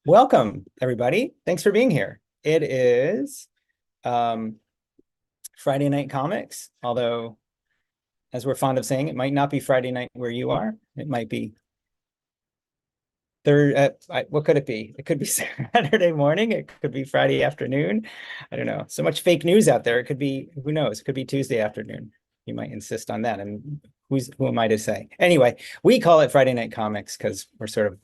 Welcome, everybody. Thanks for being here. It is um, Friday Night Comics, although, as we're fond of saying, it might not be Friday night where you are. It might be what could it be? It could be Saturday morning. It could be Friday afternoon. I don't know. So much fake news out there. It could be, who knows? It could be Tuesday afternoon. You might insist on that. And who am I to say? Anyway, we call it Friday Night Comics because we're sort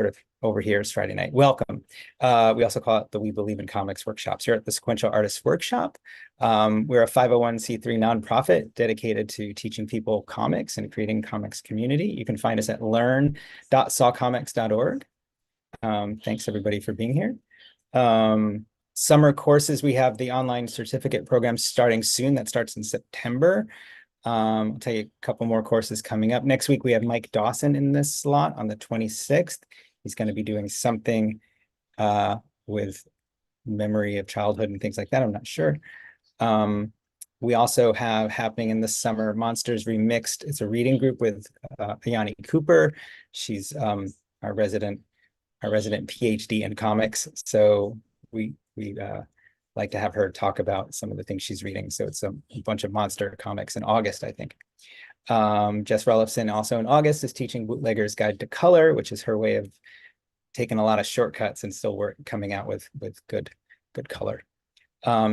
of over here is Friday night. Welcome. We also call it the We Believe in Comics workshops here at the Sequential Artists Workshop. We're a 501c3 nonprofit dedicated to teaching people comics and creating comics community. You can find us at learn.sawcomics.org. Thanks everybody for being here. Summer courses, we have the online certificate program starting soon. That starts in September. I'll tell you a couple more courses coming up. Next week, we have Mike Dawson in this slot on the 26th. He's going to be doing something with memory of childhood and things like that. I'm not sure. We also have happening in the summer Monsters Remixed. It's a reading group with Ayani Cooper. She's our resident PhD in comics. So we like to have her talk about some of the things she's reading. So it's a bunch of monster comics in August, I think. Jess Relifson also in August is teaching Bootlegger's Guide to Color, which is her way of taking a lot of shortcuts and still coming out with good color.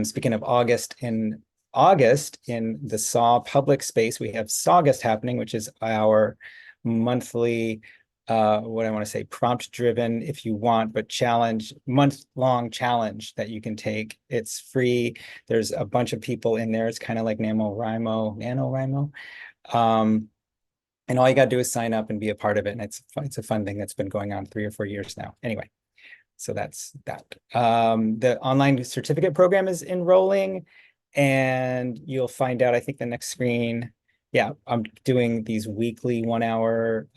Speaking of August, in the SAW public space, we have Sawgust happening, which is our monthly what I want to say, prompt driven, if you want, but month-long challenge that you can take. It's free. There's a bunch of people in there. It's kind of like NaNoWriMo. And all you got to do is sign up and be a part of it. And it's a fun thing that's been going on 3 or 4 years now. Anyway, so that's that. The online certificate program is enrolling, and you'll find out, I think, the next screen. Yeah, I'm doing these weekly 1-hour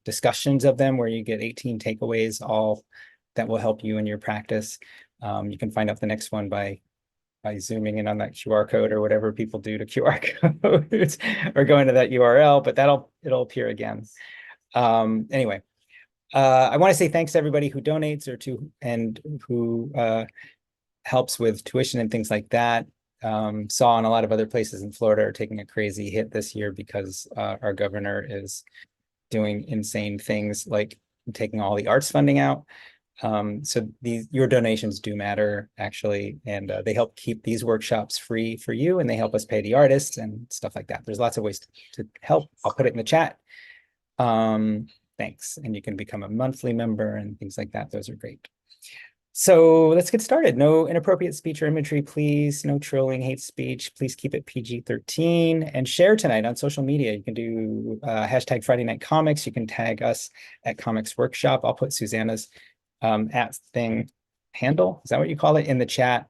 discussions of them where you get 18 takeaways, all that will help you in your practice. You can find out the next one by zooming in on that QR code or whatever people do to QR codes or going to that URL, but it'll appear again. Anyway, I want to say thanks to everybody who donates and who helps with tuition and things like that. SAW and a lot of other places in Florida are taking a crazy hit this year because our governor is doing insane things like taking all the arts funding out. So your donations do matter, actually, and they help keep these workshops free for you, and they help us pay the artists and stuff like that. There's lots of ways to help. I'll put it in the chat. Thanks. And you can become a monthly member and things like that. Those are great. So let's get started. No inappropriate speech or imagery, please. No trolling, hate speech. Please keep it PG-13 and share tonight on social media. You can do hashtag Friday Night Comics. You can tag us at Comics Workshop. I'll put Susannah's handle. Is that what you call it? In the chat.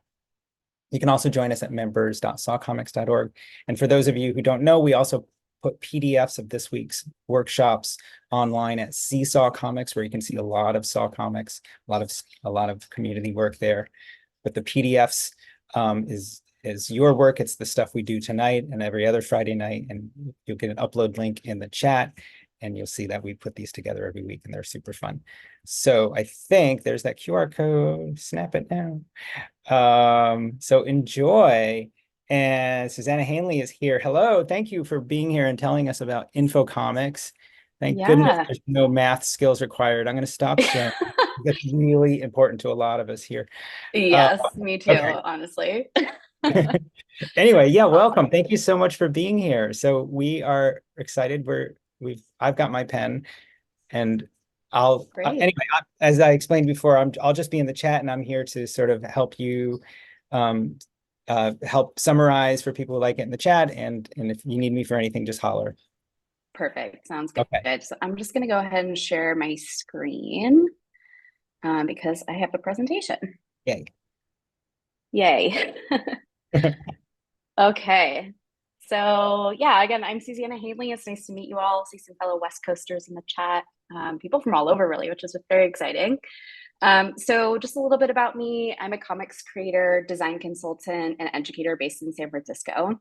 You can also join us at members.sawcomics.org. And for those of you who don't know, we also put PDFs of this week's workshops online at Seesaw Comics, where you can see a lot of Saw comics, a lot of community work there. But the PDFs is your work. It's the stuff we do tonight and every other Friday night, and you'll get an upload link in the chat, and you'll see that we put these together every week, and they're super fun. So I think there's that QR code. Snap it now. So enjoy. And Susannah Hainley is here. Hello, thank you for being here and telling us about Info Comics. Thank goodness there's no math skills required. I'm going to stop sharing. That's really important to a lot of us here. Yes, me too, okay. honestly. Anyway, yeah, welcome. Thank you so much for being here. So we are excited. I've got my pen, and anyway, as I explained before, I'll just be in the chat, and I'm here to sort of help you help summarize for people who like it in the chat, and if you need me for anything, just holler. Perfect. Sounds good. Okay. So I'm just going to go ahead and share my screen because I have the presentation. Yay. Yay. Okay. So yeah, again, I'm Susannah Hainley. It's nice to meet you all. See some fellow West Coasters in the chat. People from all over, really, which is very exciting. So just a little bit about me. I'm a comics creator, design consultant, and educator based in San Francisco.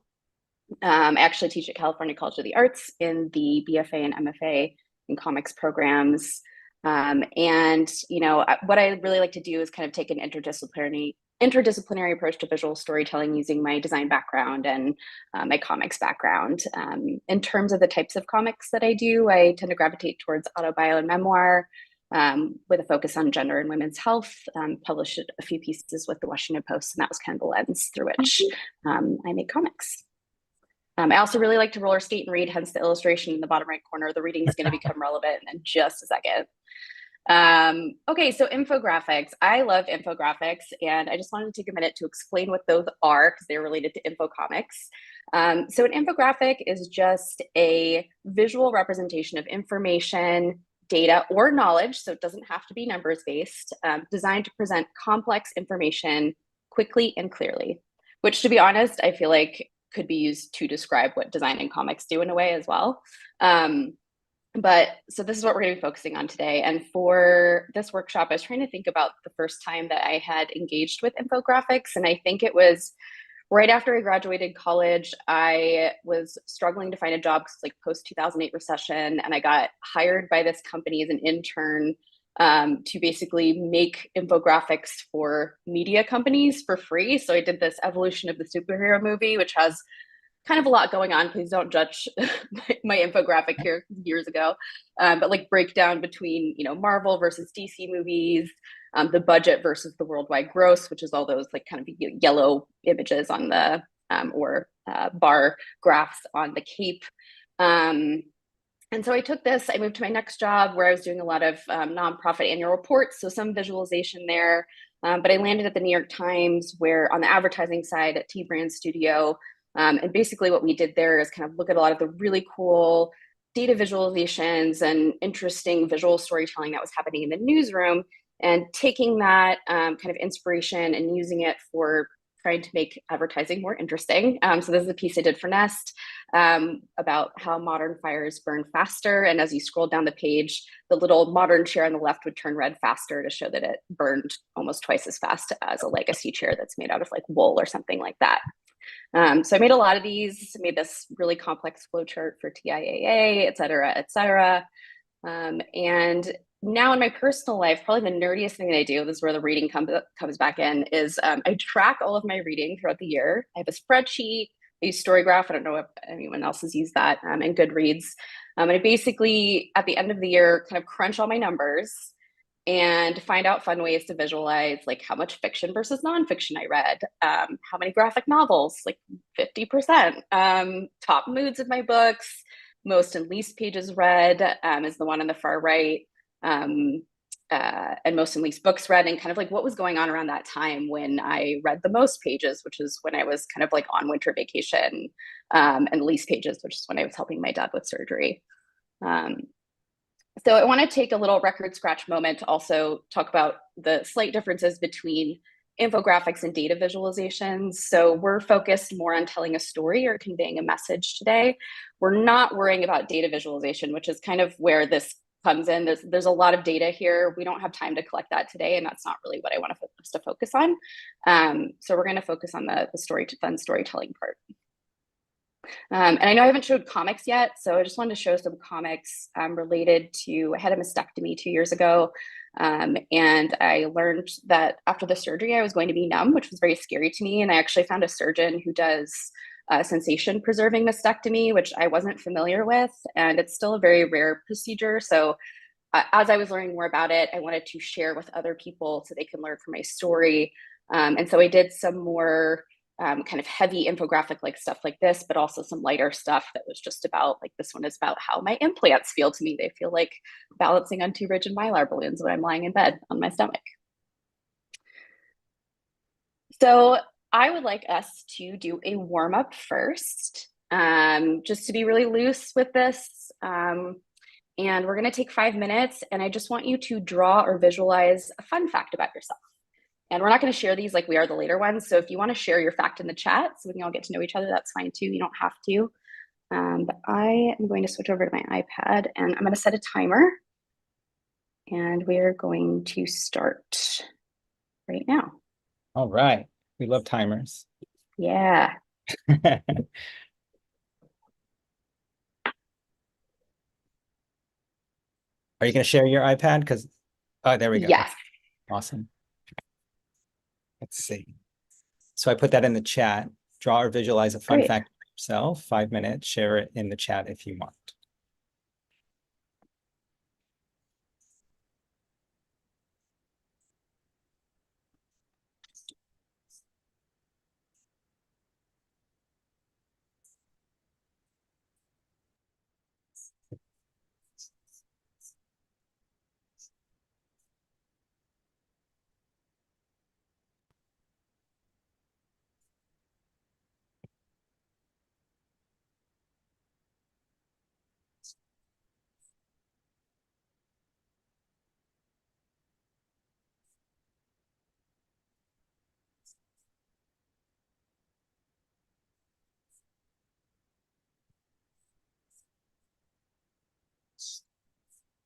I actually teach at California College of the Arts in the BFA and MFA in comics programs. And what I really like to do is kind of take an interdisciplinary approach to visual storytelling using my design background and my comics background. In terms of the types of comics that I do, I tend to gravitate towards autobio and memoir, with a focus on gender and women's health. Published a few pieces with the Washington Post, and that was kind of the lens through which I make comics. I also really like to roller skate and read, hence the illustration in the bottom right corner. The reading is going to become relevant in just a second. Okay, so infographics. I love infographics, and I just wanted to take a minute to explain what those are because they're related to infocomics. So an infographic is just a visual representation of information, data, or knowledge, so it doesn't have to be numbers based, designed to present complex information quickly and clearly, which, to be honest, I feel like could be used to describe what design and comics do in a way as well. But so this is what we're going to be focusing on today. And for this workshop, I was trying to think about the first time that I had engaged with infographics. And I think it was right after I graduated college. I was struggling to find a job because like post 2008 recession, and I got hired by this company as an intern to basically make infographics for media companies for free. So I did this Evolution of the Superhero movie, which has kind of a lot going on. Please don't judge my infographic here years ago, but like breakdown between Marvel versus DC movies, the budget versus the worldwide gross, which is all those like kind of yellow images on the or bar graphs on the cape. And so I took this, I moved to my next job where I was doing a lot of nonprofit annual reports, so some visualization there. But I landed at the New York Times, where on the advertising side at T Brand Studio. And basically what we did there is kind of look at a lot of the really cool data visualizations and interesting visual storytelling that was happening in the newsroom, and taking that kind of inspiration and using it for trying to make advertising more interesting. So this is a piece I did for Nest about how modern fires burn faster. And as you scroll down the page, the little modern chair on the left would turn red faster to show that it burned almost twice as fast as a legacy chair that's made out of like wool or something like that. So I made a lot of these, made this really complex flowchart for TIAA, et cetera, et cetera. And now in my personal life, probably the nerdiest thing that I do, this is where the reading comes back in, is I track all of my reading throughout the year. I have a spreadsheet, I use Storygraph. I don't know if anyone else has used that, and Goodreads. And I basically, at the end of the year, kind of crunch all my numbers and find out fun ways to visualize, like how much fiction versus nonfiction I read, how many graphic novels, like 50%, top moods of my books, most and least pages read is the one on the far right, and most and least books read, and kind of like what was going on around that time when I read the most pages, which is when I was kind of like on winter vacation, and the least pages, which is when I was helping my dad with surgery. So I want to take a little record scratch moment to also talk about the slight differences between infographics and data visualizations. So we're focused more on telling a story or conveying a message today. We're not worrying about data visualization, which is kind of where this comes in. There's a lot of data here. We don't have time to collect that today, and that's not really what I want us to focus on. So we're going to focus on the fun storytelling part. And I know I haven't showed comics yet, so I just wanted to show some comics related to, I had a mastectomy 2 years ago, and I learned that after the surgery I was going to be numb, which was very scary to me. And I actually found a surgeon who does sensation preserving mastectomy, which I wasn't familiar with, and it's still a very rare procedure. So as I was learning more about it, I wanted to share with other people so they can learn from my story. And so I did some more kind of heavy infographic like stuff like this, but also some lighter stuff that was just about, like this one is about how my implants feel to me. They feel like balancing on two rigid mylar balloons when I'm lying in bed on my stomach. So I would like us to do a warm up first, just to be really loose with this. And we're going to take 5 minutes, and I just want you to draw or visualize a fun fact about yourself. And we're not going to share these like we are the later ones. So if you want to share your fact in the chat so we can all get to know each other, that's fine too. You don't have to. But I am going to switch over to my iPad, and I'm going to set a timer. And we're going to start right now. All right. We love timers. Yeah. Are you going to share your iPad? Because, oh, there we go. Yes. Awesome. Let's see. So I put that in the chat. Draw or visualize a fun Great. fact for yourself. 5 minutes. Share it in the chat if you want.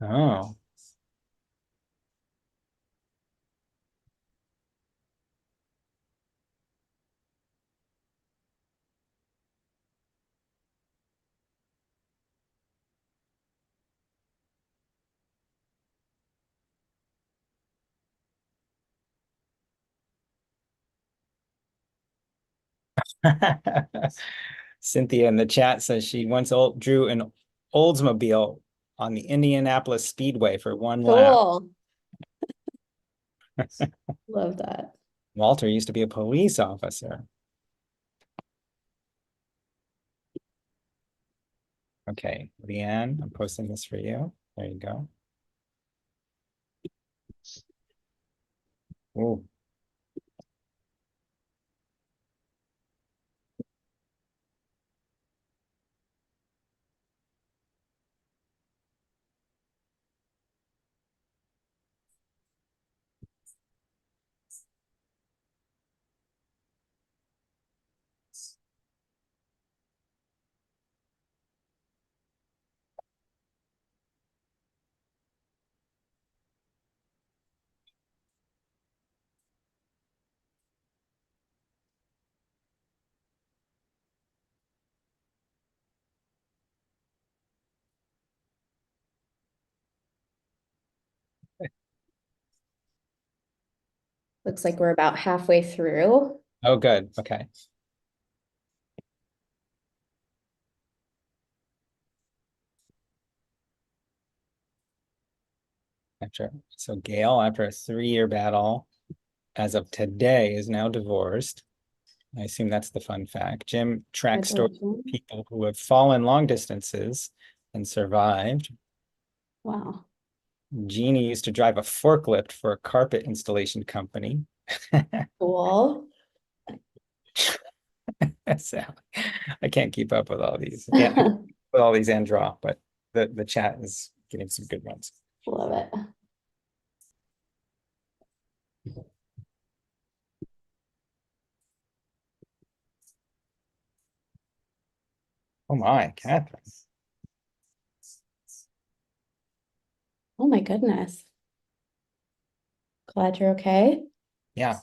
Oh. Cynthia in the chat says she once drew an Oldsmobile on the Indianapolis Speedway for one lap. Cool. Love that. Walter used to be a police officer. Okay, Leanne, I'm posting this for you. There you go. Oh, Looks like we're about halfway through. oh, good. Okay. So Gail, after a 3-year battle, as of today, is now divorced. I assume that's the fun fact. Jim tracks stories of Congratulations. people who have fallen long distances and survived. Wow. Jeannie used to drive a forklift for a carpet installation company. Cool. So, I can't keep up with all these. Yeah, with all these and draw, but the chat is getting some good ones. Love it. Oh my, Catherine. Oh my goodness. Glad you're okay. Yeah.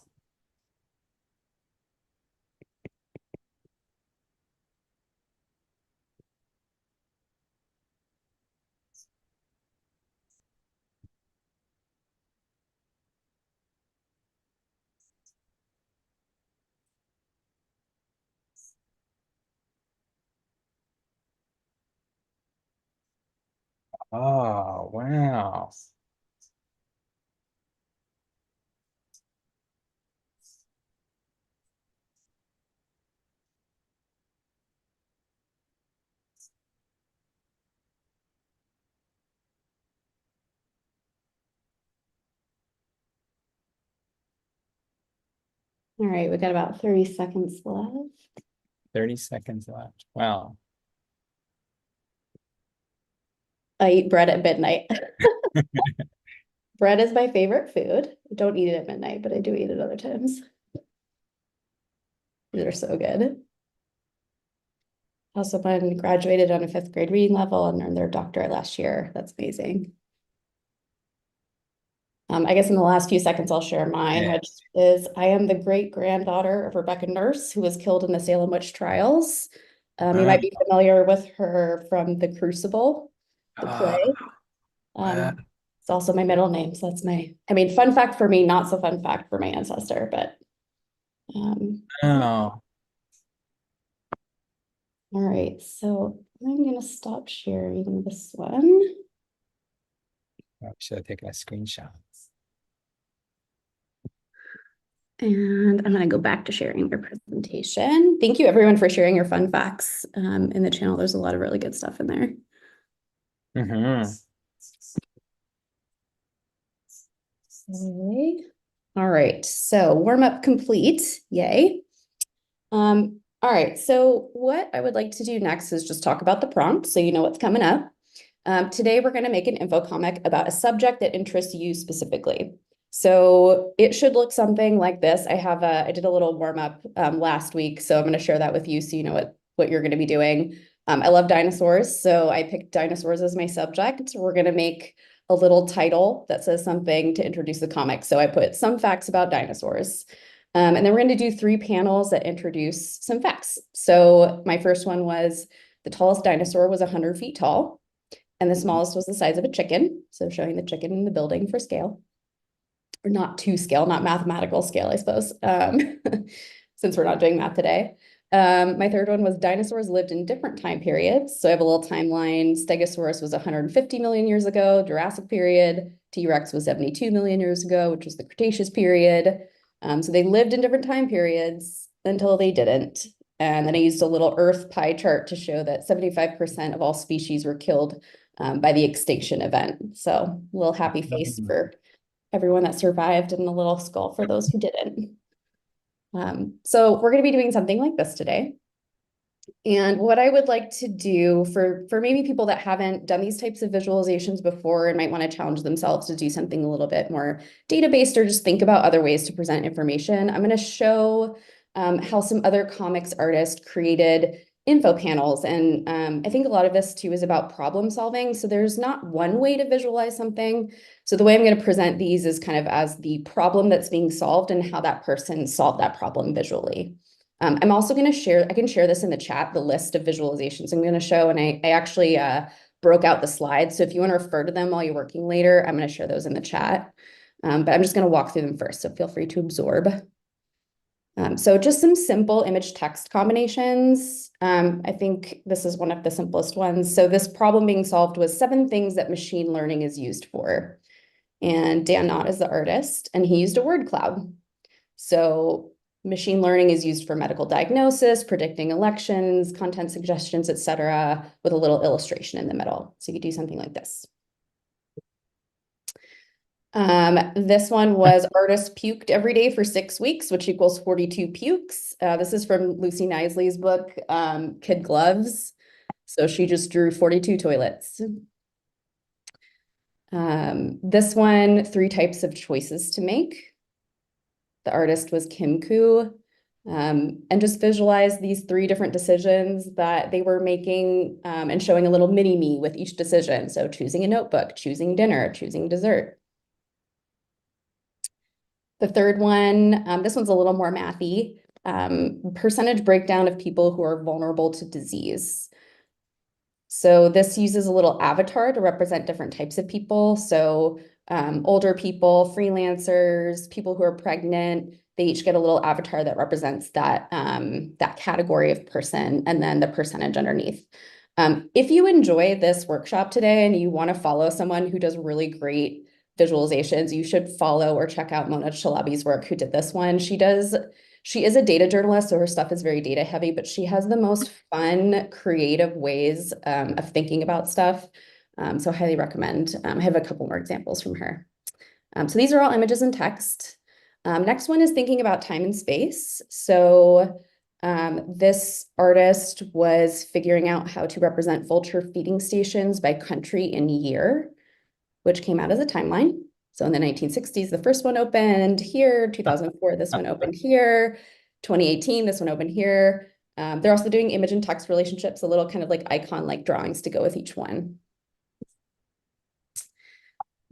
Oh, wow. All right, we got about 30 seconds left. 30 seconds left. Wow. I eat bread at midnight. Bread is my favorite food. I don't eat it at midnight, but I do eat it other times. They're so good. Also, someone graduated on a 5th grade reading level and earned their doctorate last year. That's amazing. I guess in the last few seconds, I'll share mine, Yeah. which is I am the great granddaughter of Rebecca Nurse, who was killed in the Salem witch trials. You might be familiar with her from The Crucible, the Ah, play. Wow. It's also my middle name, so that's I mean, fun fact for me, not so fun fact for my ancestor, but Oh, all right, so I'm gonna stop sharing this one. should have taken a screenshot. And I'm gonna go back to sharing my presentation. Thank you everyone for sharing your fun facts in the channel. There's a lot of really good stuff in there. Mm-hmm. Okay. All right, so warm up complete, yay. All right, so what I would like to do next is just talk about the prompt so you know what's coming up. Today we're gonna make an info comic about a subject that interests you specifically. So it should look something like this. I did a little warm up last week, so I'm gonna share that with you so you know what you're gonna be doing. I love dinosaurs, so I picked dinosaurs as my subject. We're gonna make a little title that says something to introduce the comic. So I put some facts about dinosaurs. And then we're going to do 3 panels that introduce some facts. So my first one was the tallest dinosaur was 100 feet tall, and the smallest was the size of a chicken. So showing the chicken in the building for scale, or not to scale, not mathematical scale, I suppose, since we're not doing math today. My third one was dinosaurs lived in different time periods. So I have a little timeline. Stegosaurus was 150 million years ago, Jurassic period. T-Rex was 72 million years ago, which was the Cretaceous period. So they lived in different time periods until they didn't. And then I used a little Earth pie chart to show that 75% of all species were killed by the extinction event. So a little happy face for everyone that survived and a little skull for those who didn't. So we're going to be doing something like this today. And what I would like to do for maybe people that haven't done these types of visualizations before and might want to challenge themselves to do something a little bit more data-based or just think about other ways to present information, I'm going to show how some other comics artists created info panels. And I think a lot of this too is about problem solving. So there's not one way to visualize something. So the way I'm going to present these is kind of as the problem that's being solved and how that person solved that problem visually. I'm also going to share, I can share this in the chat, the list of visualizations I'm going to show. And I actually broke out the slides. So if you want to refer to them while you're working later, I'm going to share those in the chat. But I'm just going to walk through them first. So feel free to absorb. So just some simple image text combinations. I think this is one of the simplest ones. So this problem being solved was 7 things that machine learning is used for. And Dan Knott is the artist, and he used a word cloud. So machine learning is used for medical diagnosis, predicting elections, content suggestions, etc., with a little illustration in the middle. So you could do something like this. This one was artist puked every day for 6 weeks, which equals 42 pukes. This is from Lucy Knisley's book, Kid Gloves. So she just drew 42 toilets. This one, 3 types of choices to make. The artist was Kim Koo. And just visualize these 3 different decisions that they were making and showing a little mini me with each decision. So choosing a notebook, choosing dinner, choosing dessert. The third one, this one's a little more mathy, percentage breakdown of people who are vulnerable to disease. So this uses a little avatar to represent different types of people. So older people, freelancers, people who are pregnant, they each get a little avatar that represents that, that category of person, and then the percentage underneath. If you enjoy this workshop today and you want to follow someone who does really great visualizations, you should follow or check out Mona Chalabi's work, who did this one. She is a data journalist, so her stuff is very data heavy, but she has the most fun, creative ways of thinking about stuff. So I highly recommend. I have a couple more examples from her. So these are all images and text. Next one is thinking about time and space. So this artist was figuring out how to represent vulture feeding stations by country and year, which came out as a timeline. So in the 1960s, the first one opened here, 2004, this one opened here, 2018, this one opened here. They're also doing image and text relationships, a little kind of like icon-like drawings to go with each one.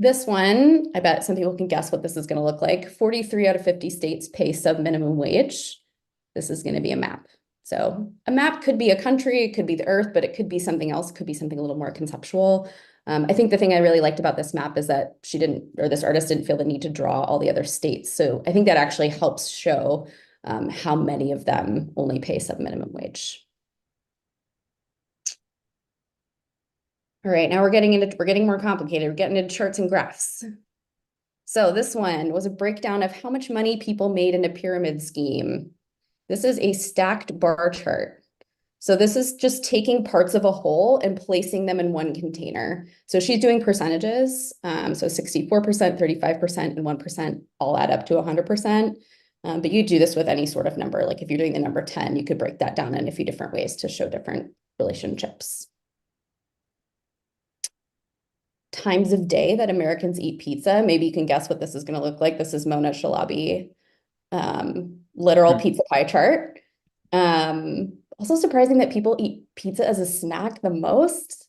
This one, I bet some people can guess what this is going to look like. 43 out of 50 states pay sub-minimum wage. This is going to be a map. So a map could be a country, it could be the earth, but it could be something else, it could be something a little more conceptual. I think the thing I really liked about this map is that this artist didn't feel the need to draw all the other states. So I think that actually helps show how many of them only pay sub-minimum wage. All right, now we're getting more complicated. We're getting into charts and graphs. So this one was a breakdown of how much money people made in a pyramid scheme. This is a stacked bar chart. So this is just taking parts of a whole and placing them in one container. So she's doing percentages. So 64%, 35%, and 1% all add up to 100%. But you do this with any sort of number. Like if you're doing the number 10, you could break that down in a few different ways to show different relationships. Times of day that Americans eat pizza. Maybe you can guess what this is going to look like. This is Mona Shalabi, literal pizza pie chart. Also surprising that people eat pizza as a snack the most.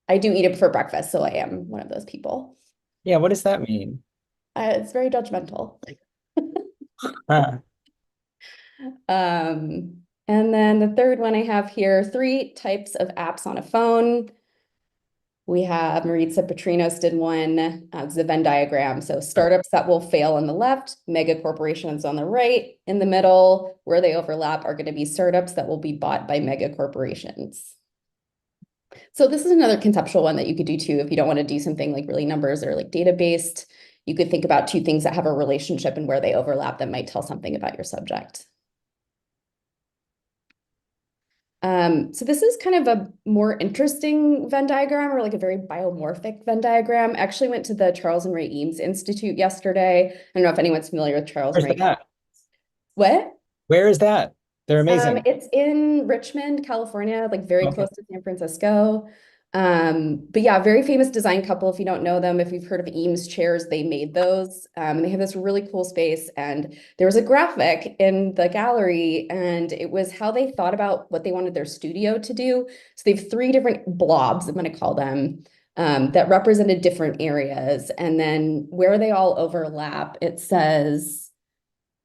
I do eat it for breakfast, so I am one of those people. Yeah, what does that mean? It's very judgmental. Huh. And then the third one I have here, 3 types of apps on a phone. We have Maritza Petrinos did one, it's a Venn diagram. So startups that will fail on the left, mega corporations on the right. In the middle, where they overlap, are going to be startups that will be bought by mega corporations. So this is another conceptual one that you could do too. If you don't want to do something like really numbers or like data-based, you could think about 2 things that have a relationship and where they overlap that might tell something about your subject. So this is kind of a more interesting Venn diagram, or like a very biomorphic Venn diagram. I actually went to the Charles and Ray Eames Institute yesterday. I don't know if anyone's familiar with Charles and Where's Ray. that? What? Where is that? They're amazing. It's in Richmond, California, like very Okay. close to San Francisco. But yeah, very famous design couple. If you don't know them, if you've heard of Eames chairs, they made those. And they have this really cool space. And there was a graphic in the gallery, and it was how they thought about what they wanted their studio to do. So they have 3 different blobs, I'm going to call them, that represented different areas. And then where they all overlap, it says,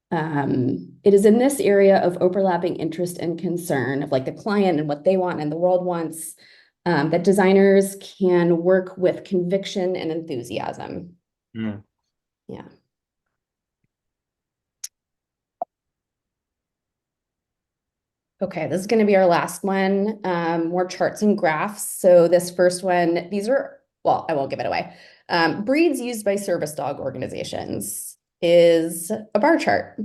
it is in this area of overlapping interest and concern of like the client and what they want and the world wants, that designers can work with conviction and enthusiasm. Mm. Yeah. Okay, this is going to be our last one. More charts and graphs. So this first one, well, I won't give it away. Breeds used by service dog organizations is a bar chart.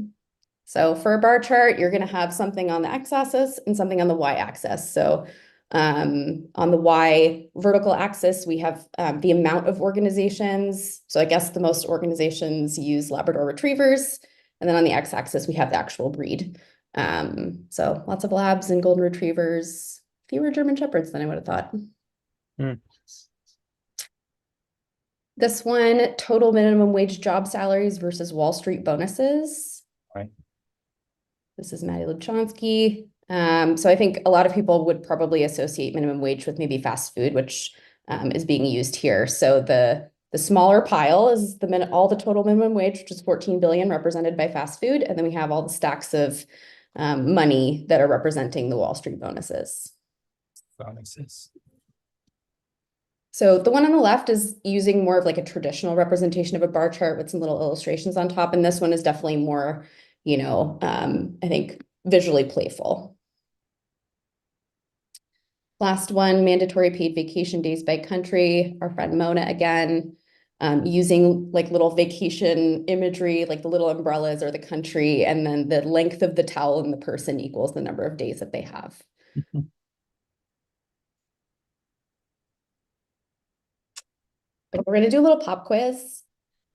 So for a bar chart, you're going to have something on the x-axis and something on the y-axis. So on the y vertical axis, we have the amount of organizations. So I guess the most organizations use Labrador Retrievers. And then on the x-axis, we have the actual breed. So lots of labs and golden retrievers, fewer German shepherds than I would have thought. Mm. This one, total minimum wage job salaries versus Wall Street bonuses. Right. This is Maddie Lubchansky. So I think a lot of people would probably associate minimum wage with maybe fast food, which is being used here. So the smaller pile is all the total minimum wage, which is 14 billion represented by fast food. And then we have all the stacks of money that are representing the Wall Street bonuses. Bonuses. So the one on the left is using more of like a traditional representation of a bar chart with some little illustrations on top. And this one is definitely more, I think visually playful. Last one, mandatory paid vacation days by country. Our friend Mona again, using like little vacation imagery, like the little umbrellas or the country, and then the length of the towel and the person equals the number of days that they have. We're going to do a little pop quiz.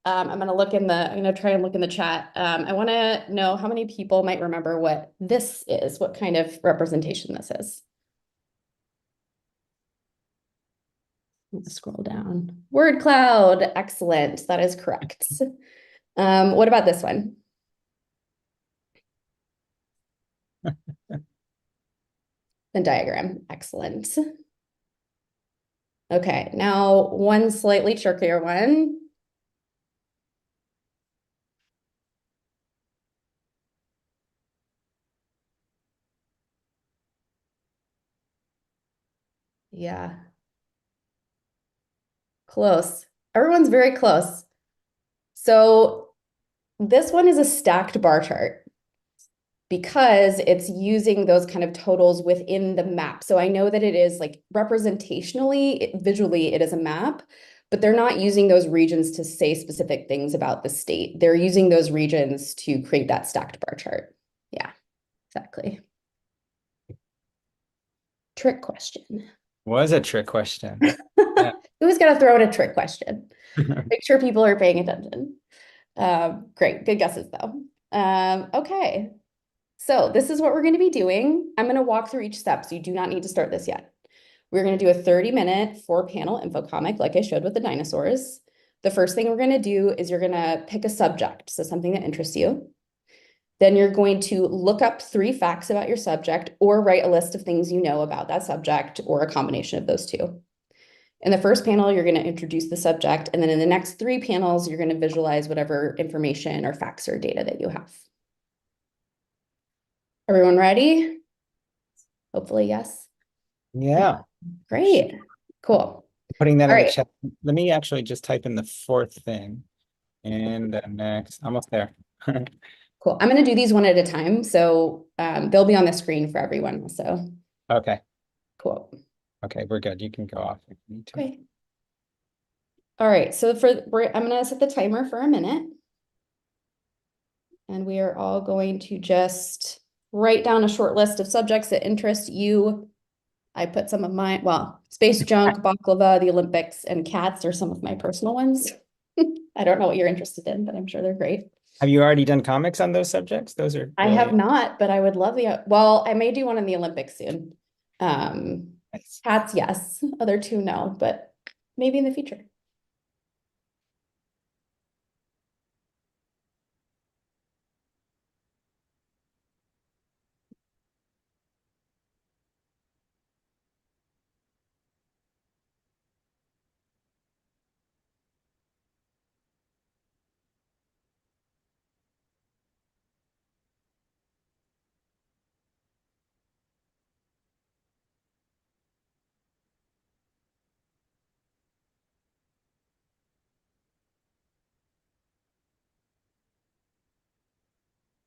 I'm going to try and look in the chat. I want to know how many people might remember what this is, what kind of representation this is. Let's scroll down. Word cloud. Excellent. That is correct. What about this one? The diagram. Excellent. Okay, now one slightly trickier one. Yeah. Close. Everyone's very close. So this one is a stacked bar chart because it's using those kind of totals within the map. So I know that it is like representationally, visually, it is a map, but they're not using those regions to say specific things about the state. They're using those regions to create that stacked bar chart. Yeah, exactly. Trick question. Was a trick question. Yeah. Who's gonna throw in a trick question? Make sure people are paying attention. Great, good guesses though. Okay, so this is what we're going to be doing. I'm going to walk through each step, so you do not need to start this yet. We're going to do a 30-minute 4-panel infocomic like I showed with the dinosaurs. The first thing we're going to do is you're going to pick a subject, so something that interests you. Then you're going to look up 3 facts about your subject or write a list of things you know about that subject or a combination of those two. In the first panel, you're going to introduce the subject, and then in the next 3 panels, you're going to visualize whatever information or facts or data that you have. Everyone ready? Hopefully, yes. Yeah. Great. Cool. Putting that All in the right. chat. Let me actually just type in the 4th thing. And the next, almost there. Cool. I'm going to do these one at a time. So they'll be on the screen for everyone. So Okay. cool. Okay, we're good. You can go off if you need to. Okay. All right. So I'm going to set the timer for a minute. And we are all going to just write down a short list of subjects that interest you. I put some of mine, well, space junk, baklava, the Olympics, and cats are some of my personal ones. I don't know what you're interested in, but I'm sure they're great. Have you already done comics on those subjects? Those are I really have not, but I would love well, I may do one in the Olympics soon. nice. Cats, yes. Other 2, no, but maybe in the future.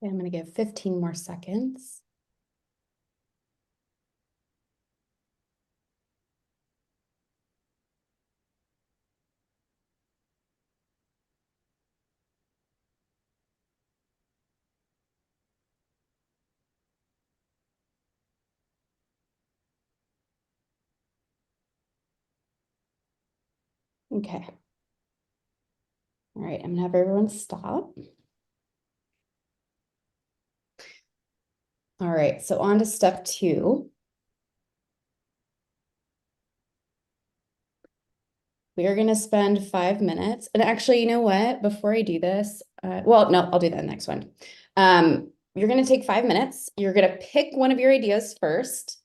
Okay, I'm going to give 15 more seconds. Okay. All right, I'm gonna have everyone stop. All right, so on to step 2. We are gonna spend 5 minutes. And actually, you know what? Before I do this, well, no, I'll do that next one. You're gonna take 5 minutes. You're gonna pick one of your ideas first,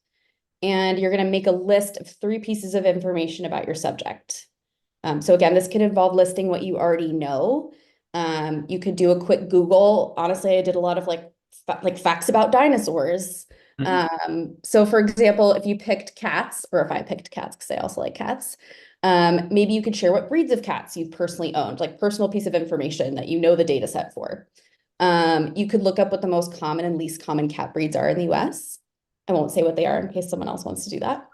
and you're gonna make a list of 3 pieces of information about your subject. So again, this could involve listing what you already know. You could do a quick Google. Honestly, I did a lot of like facts about dinosaurs. So for example, if you picked cats, or if I picked cats, because I also like cats, maybe you could share what breeds of cats you've personally owned, like personal piece of information that you know the data set for. You could look up what the most common and least common cat breeds are in the US. I won't say what they are in case someone else wants to do that.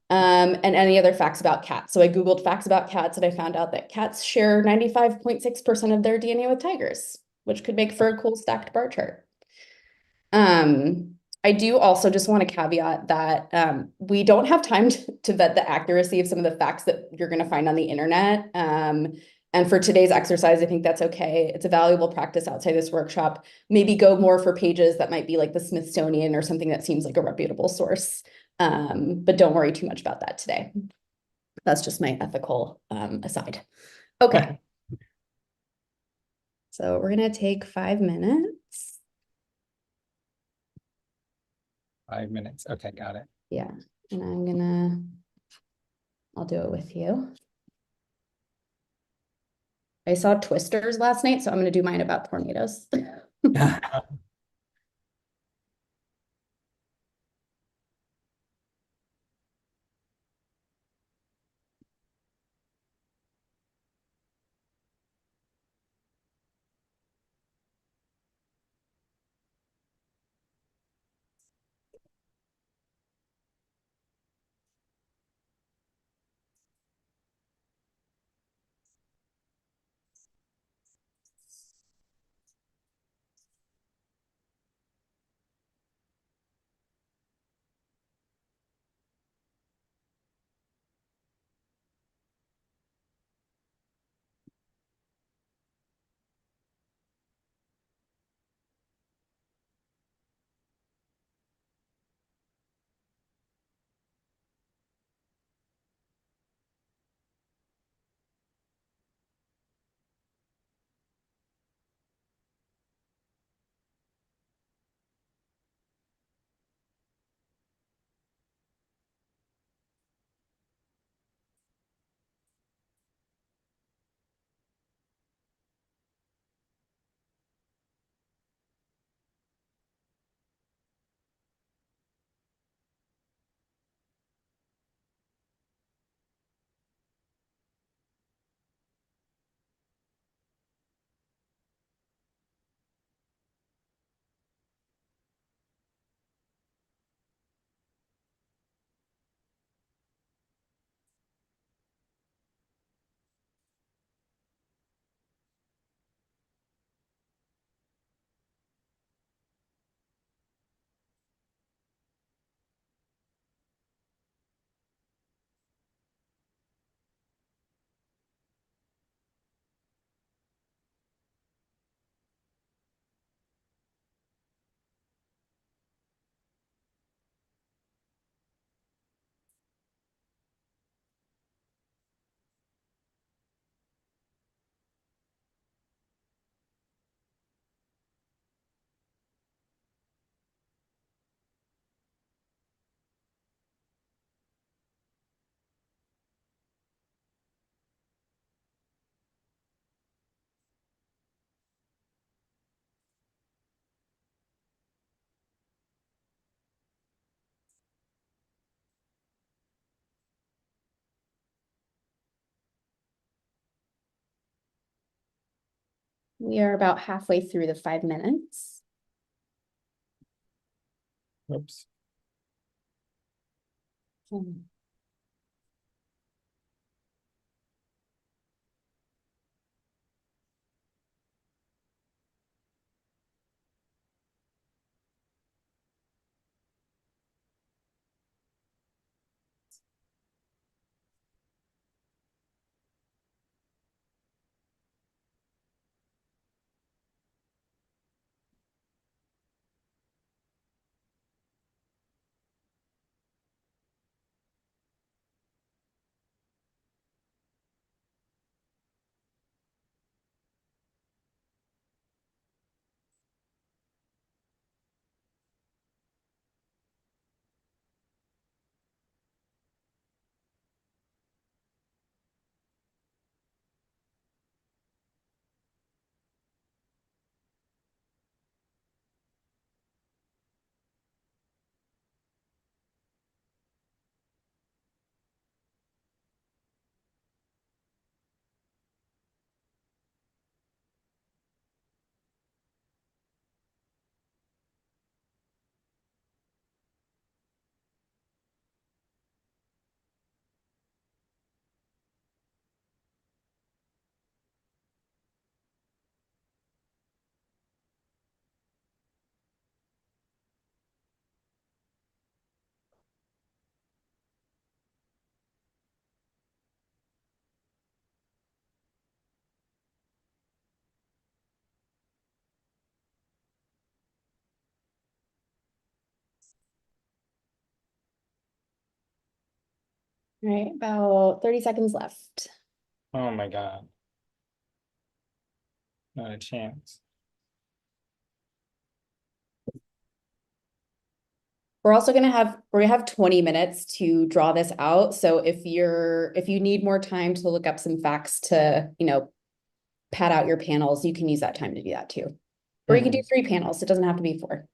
And any other facts about cats. So I Googled facts about cats and I found out that cats share 95.6% of their DNA with tigers, which could make for a cool stacked bar chart. I do also just want to caveat that we don't have time to vet the accuracy of some of the facts that you're going to find on the internet. And for today's exercise, I think that's okay. It's a valuable practice outside this workshop. Maybe go more for pages that might be like the Smithsonian or something that seems like a reputable source. But don't worry too much about that today. That's just my ethical aside. Okay. So we're going to take 5 minutes. 5 minutes. Okay, got it. Yeah. And I'll do it with you. I saw Twisters last night, so I'm going to do mine about tornadoes. We are about halfway through the 5 minutes. Oops. All right, about 30 seconds left. Oh my God. Not a chance. We're also we have 20 minutes to draw this out. So if you need more time to look up some facts to, pad out your panels, you can use that time to do that too. Or you can do 3 panels. It doesn't have to be 4.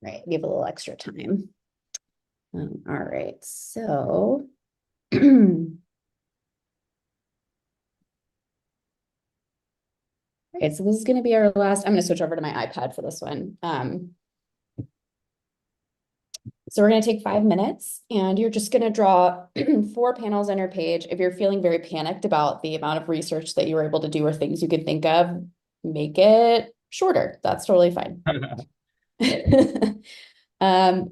Right, give a little extra time. All right, so Right, so this is going to be our last. I'm going to switch over to my iPad for this one. So we're going to take 5 minutes and you're just going to draw 4 panels on your page. If you're feeling very panicked about the amount of research that you were able to do or things you could think of, make it shorter. That's totally fine.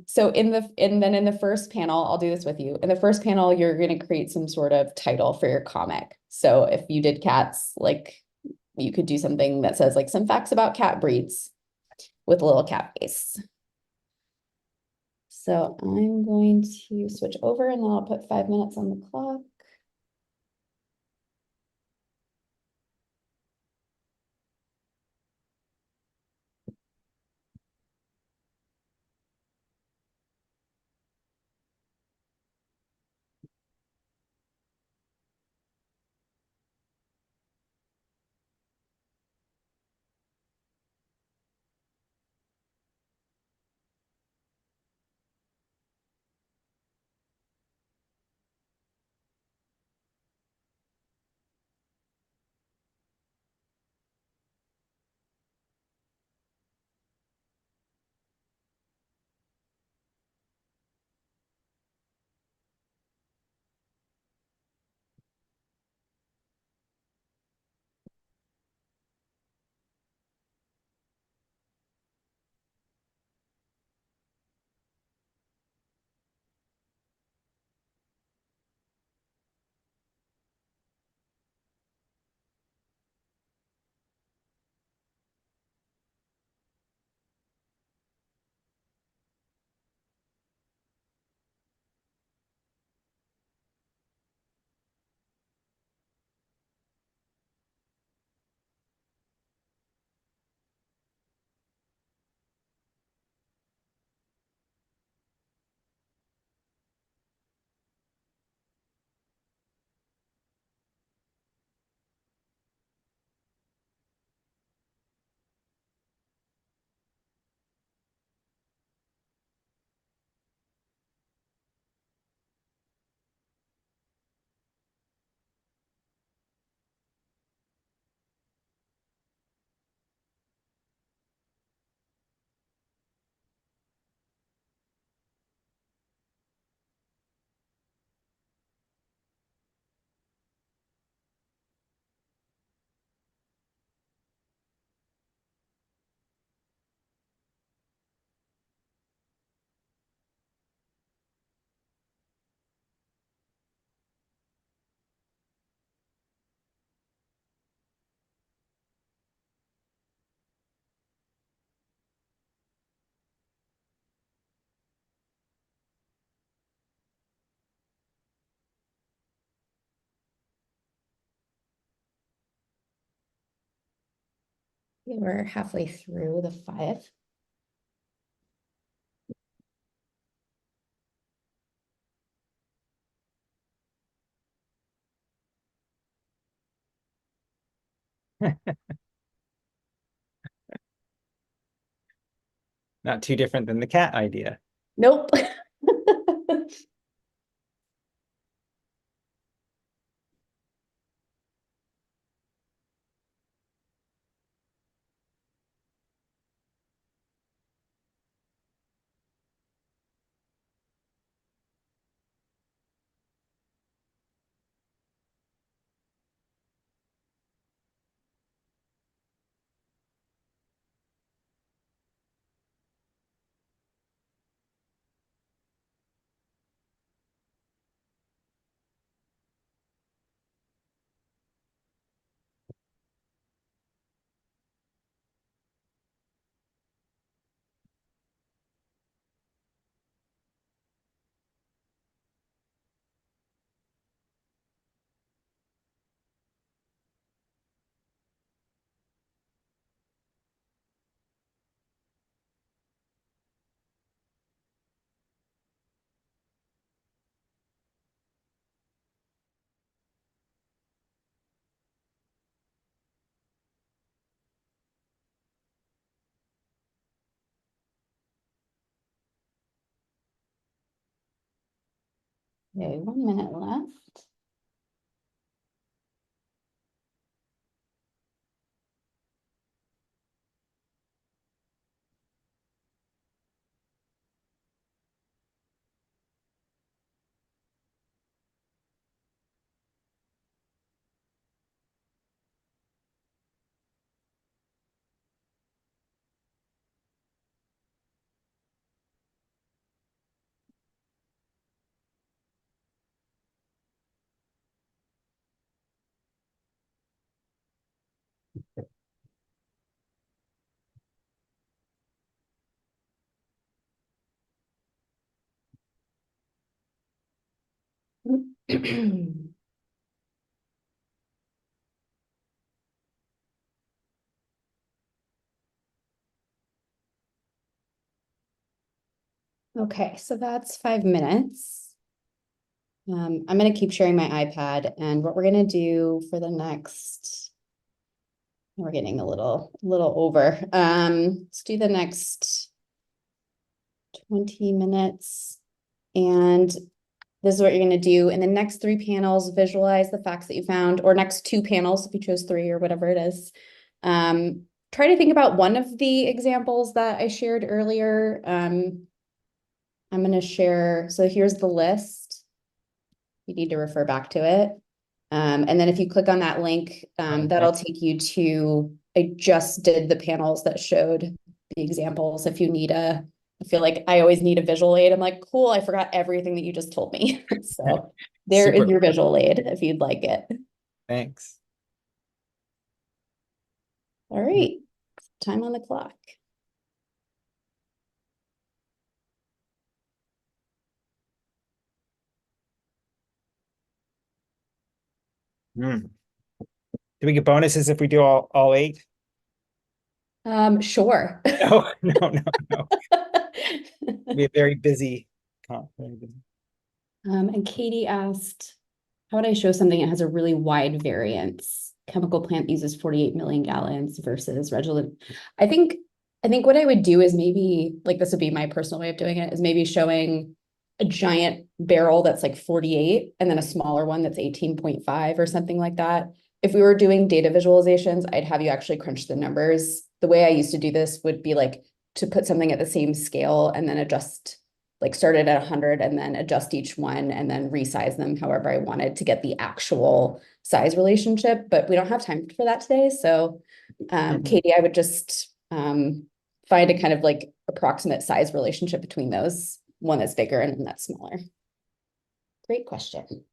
So in the first panel, I'll do this with you. In the first panel, you're going to create some sort of title for your comic. So if you did cats, like you could do something that says like some facts about cat breeds with a little cat face. So I'm going to switch over and then I'll put 5 minutes on the clock. We're halfway through the 5. Not too different than the cat idea. Nope. Okay, 1 minute left. Okay, so that's 5 minutes. I'm going to keep sharing my iPad, and what we're going to do for the next, we're getting a little over. Let's do the next 20 minutes. And this is what you're going to do. In the next 3 panels, visualize the facts that you found, or next 2 panels, if you chose 3 or whatever it is. Try to think about one of the examples that I shared earlier. I'm going to share, so here's the list. You need to refer back to it. And then if you click on that link, that'll take you to, I just did the panels that showed the examples. If you need I feel like I always need a visual aid. I'm like, cool, I forgot everything that you just told me. So there is your visual aid if you'd like it. Thanks. All right, time on the clock. Do we get bonuses if we do all 8? Sure. No. Be a very busy. Very busy. And Katie asked, how would I show something that has a really wide variance? Chemical plant uses 48 million gallons versus Reginald. I think what I would do is maybe, like, this would be my personal way of doing it, is maybe showing a giant barrel that's like 48 and then a smaller one that's 18.5 or something like that. If we were doing data visualizations, I'd have you actually crunch the numbers. The way I used to do this would be like to put something at the same scale and then adjust, like start it at 100 and then adjust each one and then resize them however I wanted to get the actual size relationship. But we don't have time for that today. So Katie, I would just find a kind of like approximate size relationship between those, one that's bigger and one that's smaller. Great question.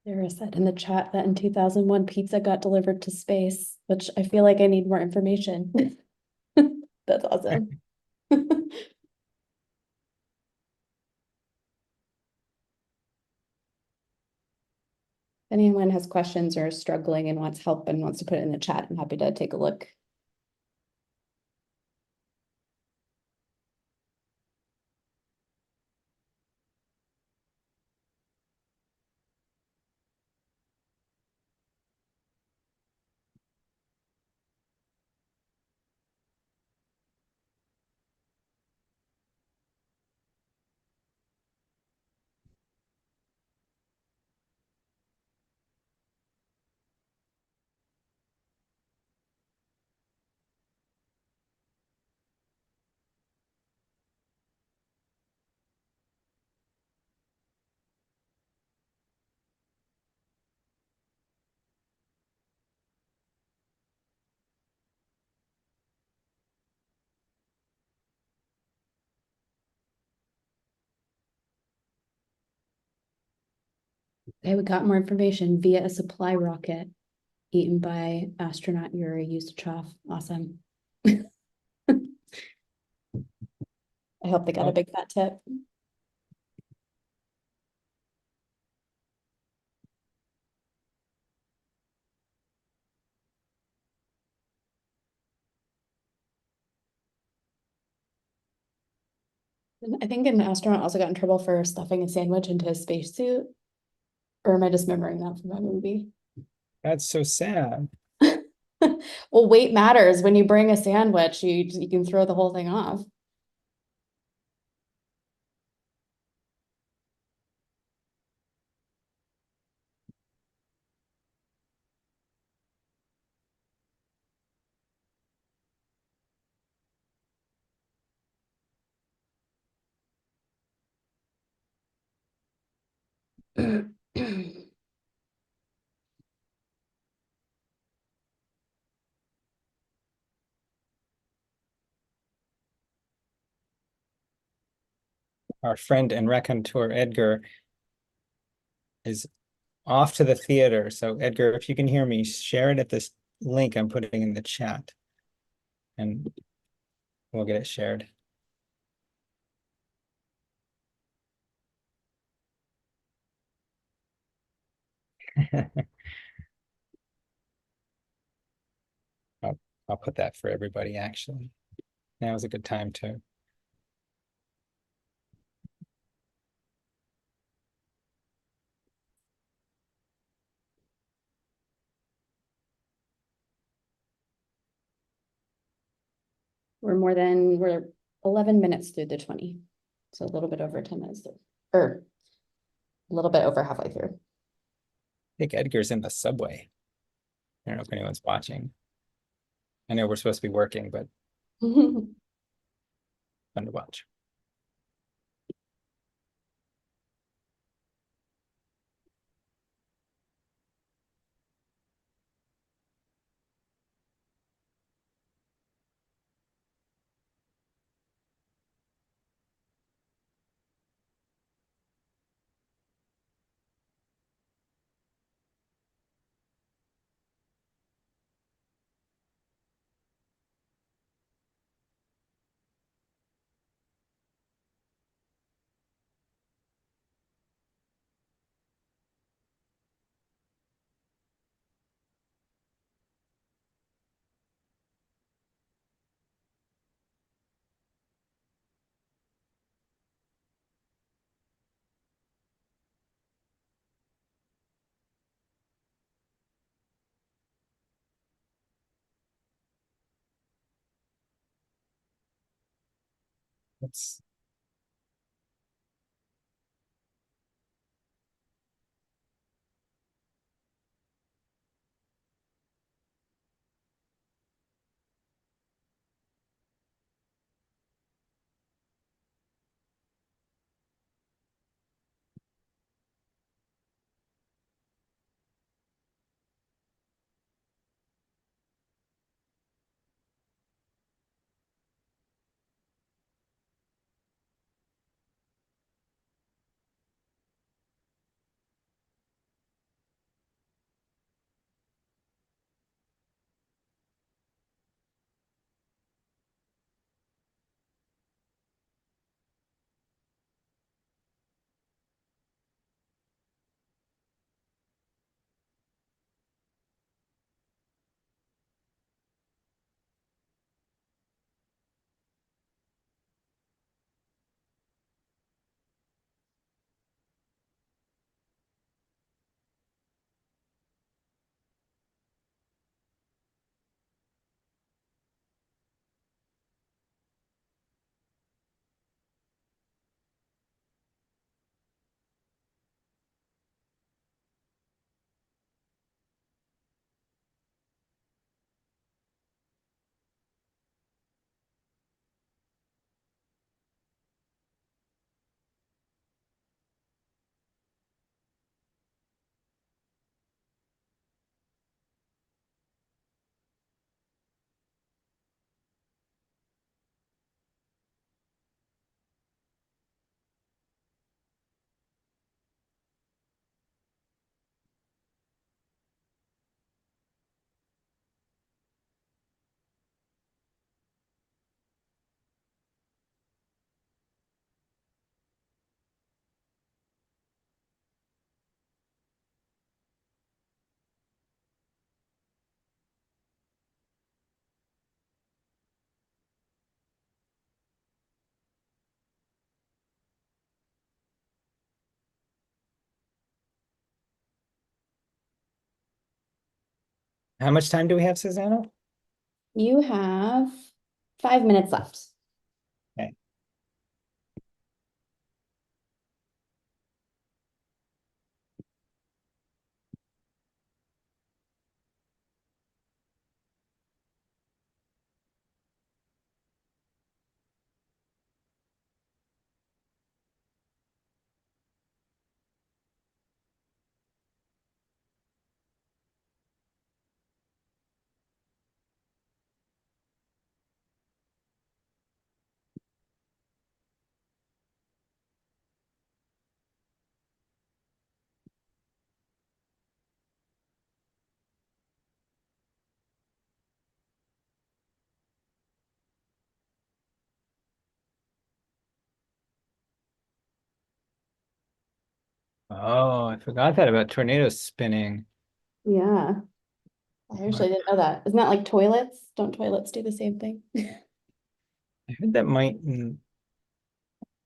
Sarah said in the chat that in 2001 pizza got delivered to space, which I feel like I need more information. That's awesome. If anyone has questions or is struggling and wants help and wants to put it in the chat, I'm happy to take a look. Okay, we got more information via a supply rocket eaten by astronaut Yuri Yusachov. Awesome. I hope they got a big fat tip. And I think an astronaut also got in trouble for stuffing a sandwich into his spacesuit. Or am I just remembering that from that movie? That's so sad. Well, weight matters. When you bring a sandwich, you can throw the whole thing off. Our friend and raconteur Edgar is off to the theater. So Edgar, if you can hear me, share it at this link I'm putting in the chat and we'll get it shared. I'll put that for everybody actually. Now is a good time to. We're 11 minutes through the 20. So a little bit over 10 minutes through, or a little bit over halfway through. I think Edgar's in the subway. I don't know if anyone's watching. I know we're supposed to be working, but fun to watch. Let's How much time do we have, Susanna? You have 5 minutes left. Okay. Oh, I forgot that about tornadoes spinning. Yeah, I actually didn't know that. Isn't that like toilets? Don't toilets do the same thing? I heard that might,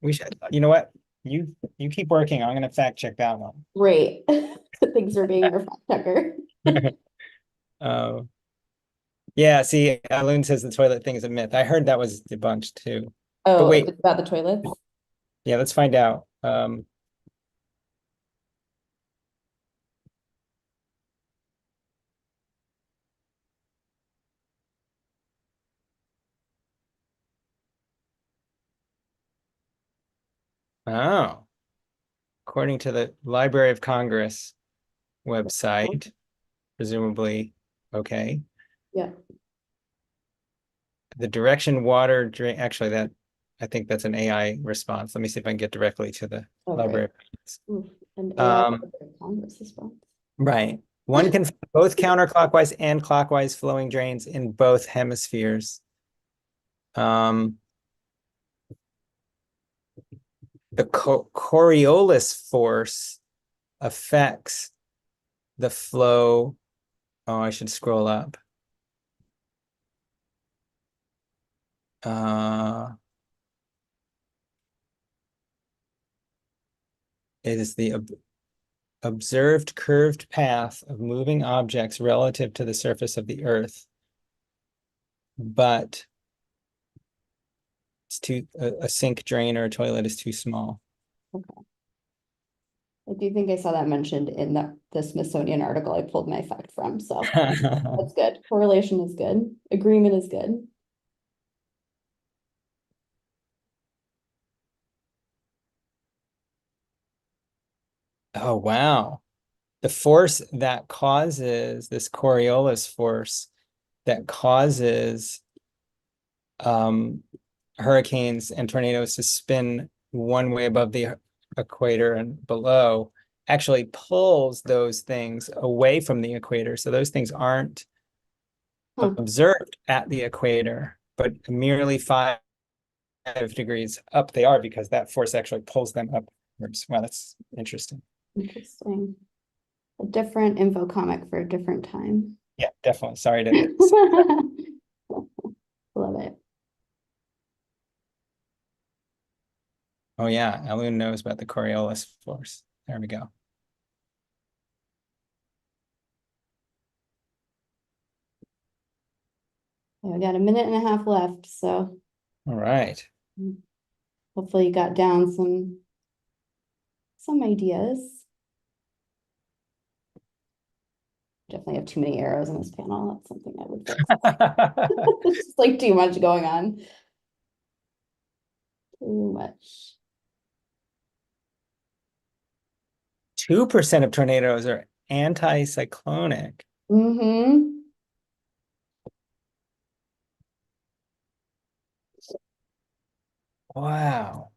we should, you know what? You keep working. I'm gonna fact check that one. Great. Thanks for being our fact checker. Oh, yeah, see, Alun says the toilet thing is a myth. I heard that was debunked too. But Oh, if wait, it's about the toilets? yeah, let's find out. Oh, according to the Library of Congress website, presumably, okay. Yeah. The direction water drain, actually that, I think that's an AI response. Let me see if I can get directly to the Oh, Library great. of Congress. Oof, and AI Um, Congress response. right. One can find both counterclockwise and clockwise flowing drains in both hemispheres. Um, the Coriolis force affects the flow. Oh, I should scroll up. Uh, it is the observed curved path of moving objects relative to the surface of the Earth. But it's too, a sink drain or a toilet is too small. Okay. I do think I saw that mentioned in the Smithsonian article I pulled my fact from, so that's good. Correlation is good. Agreement is good. Oh, wow. The force that causes this Coriolis force that causes hurricanes and tornadoes to spin one way above the equator and below actually pulls those things away from the equator. So those things aren't Huh. observed at the equator, but merely 5 degrees up they are because that force actually pulls them upwards. Wow, that's interesting. Interesting. A different info comic for a different time. Yeah, definitely. Sorry to. Love it. Oh yeah, Alun knows about the Coriolis force. There we go. Okay, we got a minute and a half left, so All right. hopefully you got down some ideas. Definitely have too many arrows in this panel. That's something I would fix. It's just like too much going on. Too much. 2% of tornadoes are anticyclonic. Mm-hmm. Wow.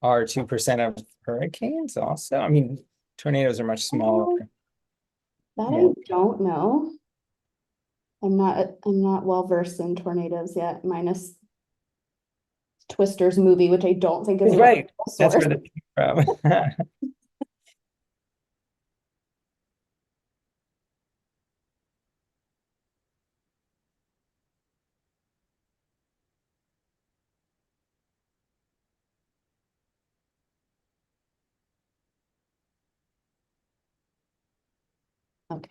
Are 2% of hurricanes also? I mean, tornadoes are much smaller. That I More. don't know. I'm not well versed in tornadoes yet, minus Twister's movie, which I don't think is a Right. reputable That's source. where the from. Okay.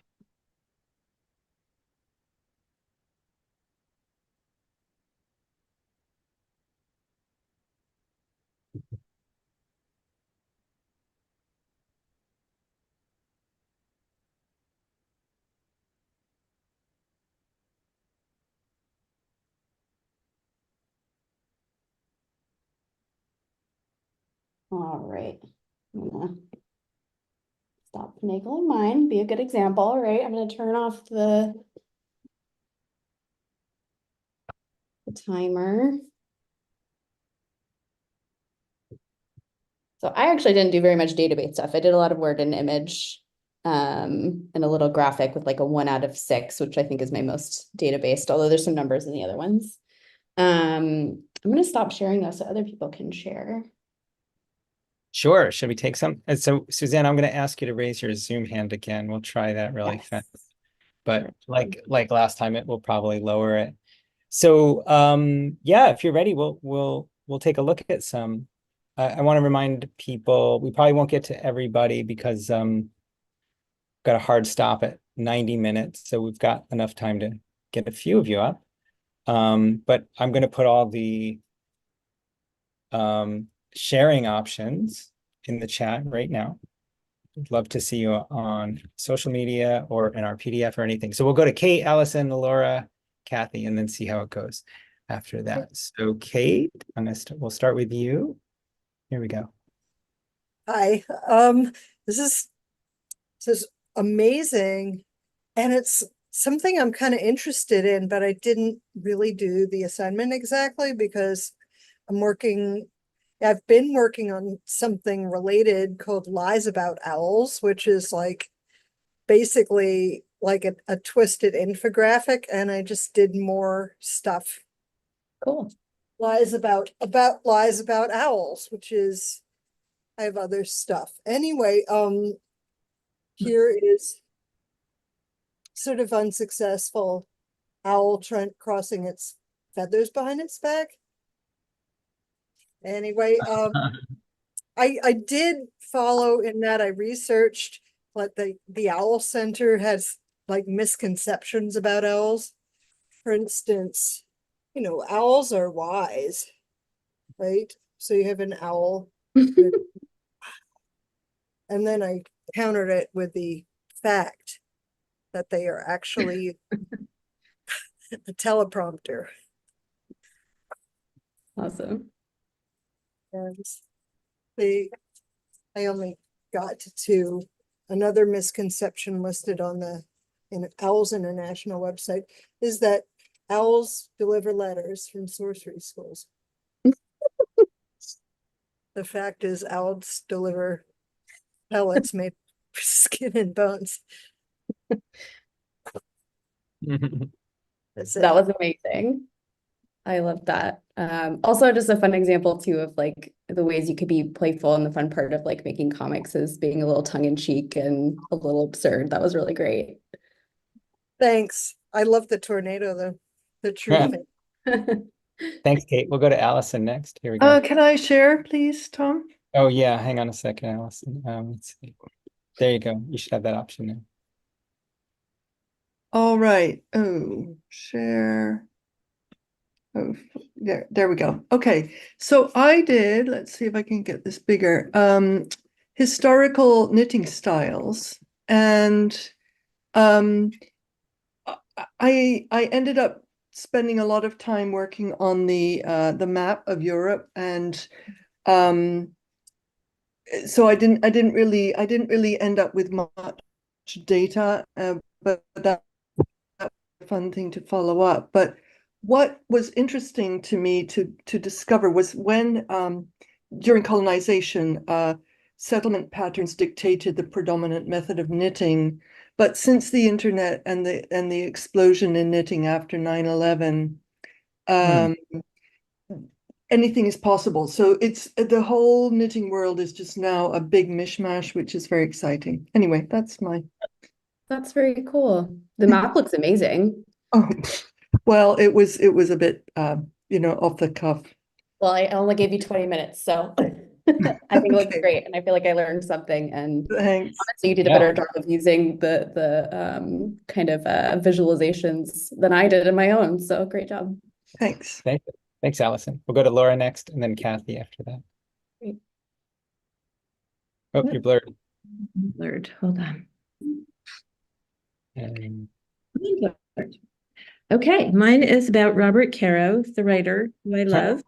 All right. I'm gonna stop finagling mine, be a good example. All right, I'm gonna turn off the timer. So I actually didn't do very much database stuff. I did a lot of word and image, and a little graphic with like a 1 out of 6, which I think is my most data-based, although there's some numbers in the other ones. I'm gonna stop sharing those so other people can share. Sure. Should we take some? And so, Suzanne, I'm going to ask you to raise your Zoom hand again. We'll try that really Yes. fast. But like last time, it will probably lower it. So, yeah, if you're ready, we'll take a look at some. I want to remind people we probably won't get to everybody because got a hard stop at 90 minutes, so we've got enough time to get a few of you up. But I'm going to put all the sharing options in the chat right now. I'd love to see you on social media or in our PDF or anything. So we'll go to Kate, Allison, Laura, Kathy, and then see how it goes after that. So Kate, we'll start with you. Here we go. Hi. This is amazing, and it's something I'm kind of interested in, but I didn't really do the assignment exactly because I've been working on something related called Lies About Owls, which is like basically like a twisted infographic, and I just did more stuff. Cool. Lies about lies about owls, which is I have other stuff. Anyway, here is sort of unsuccessful owl crossing its feathers behind its back. Anyway, I did follow in that I researched what the Owl Center has like misconceptions about owls. For instance, owls are wise, right? So you have an owl with, and then I countered it with the fact that they are actually a teleprompter. Awesome. And I only got to 2. Another misconception listed on the Owls International website is that owls deliver letters from sorcery schools. The fact is owls deliver pellets made of skin and bones. That's it. That was amazing. I love that. Also just a fun example too of like the ways you could be playful, and the fun part of like making comics is being a little tongue in cheek and a little absurd. That was really great. Thanks. I love the tornado though. The tree thing. Thanks, Kate. We'll go to Allison next. Here we go. Can I share, please, Tom? Oh yeah, hang on a second, Allison. Let's see. There you go. You should have that option now. All right. Oh, share. Oh, there we go. Okay. So I did, let's see if I can get this bigger. Historical knitting styles. And I ended up spending a lot of time working on the map of Europe, and so I didn't really end up with much data, but that a fun thing to follow up. But what was interesting to me to discover was when during colonization, settlement patterns dictated the predominant method of knitting. But since the internet and the explosion in knitting after 9/11, anything is possible. So it's the whole knitting world is just now a big mishmash, which is very exciting. Anyway, that's very cool. The map looks amazing. Oh, well, it was a bit off the cuff. Well, I only gave you 20 minutes, so I think it looks great, and I feel like I learned something. And thanks. Honestly, you did a better job of using the kind of visualizations than I did in my own. So great job. Thanks. Thanks, Allison. We'll go to Laura next, and then Kathy after that. Oh, you're blurred. Blurred. Hold on. And Blurred. Okay, mine is about Robert Caro, the writer who I love.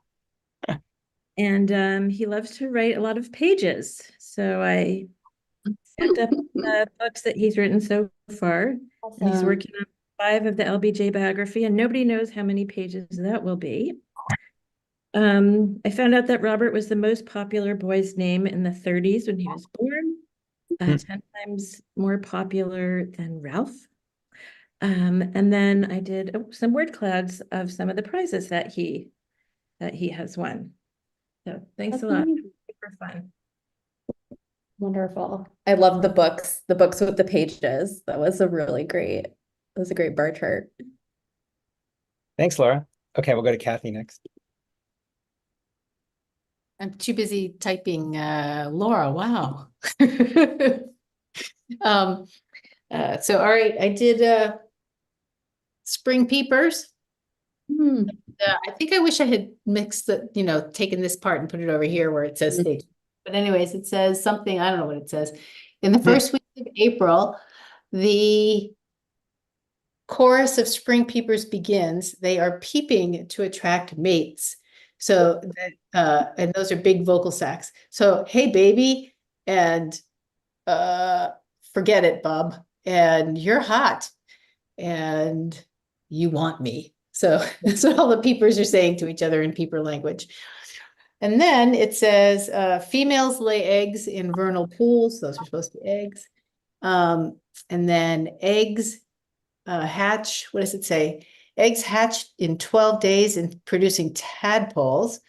And he loves to write a lot of pages. So I looked up the books that he's written so far. And he's working on 5 of the LBJ biography, and nobody knows how many pages that will be. I found out that Robert was the most popular boy's name in the 30s when he was born, 10 times more popular than Ralph. And then I did some word clouds of some of the prizes that he has won. So thanks a lot. Super fun. Wonderful. I love the books with the pages. That was a great bar chart. thanks, Laura. Okay, we'll go to Kathy next. I'm too busy typing, Laura, wow. So, all right, I did spring peepers. I think I wish I had mixed taken this part and put it over here where it says stage. But anyways, it says something, I don't know what it says. In the first week of April, the chorus of spring peepers begins. They are peeping to attract mates. So that, and those are big vocal sacs. So, hey, baby, and forget it, bub, and you're hot, and you want me. So that's what all the peepers are saying to each other in peeper language. And then it says, females lay eggs in vernal pools. Those are supposed to be eggs. And then eggs hatch. What does it say? Eggs hatch in 12 days and producing tadpoles.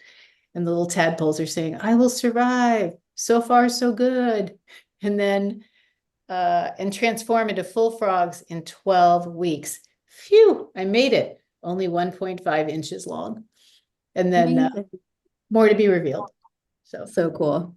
And the little tadpoles are saying, I will survive. So far, so good. And then, and transform into full frogs in 12 weeks. Phew, I made it. Only 1.5 inches long. And then more to be revealed. So cool.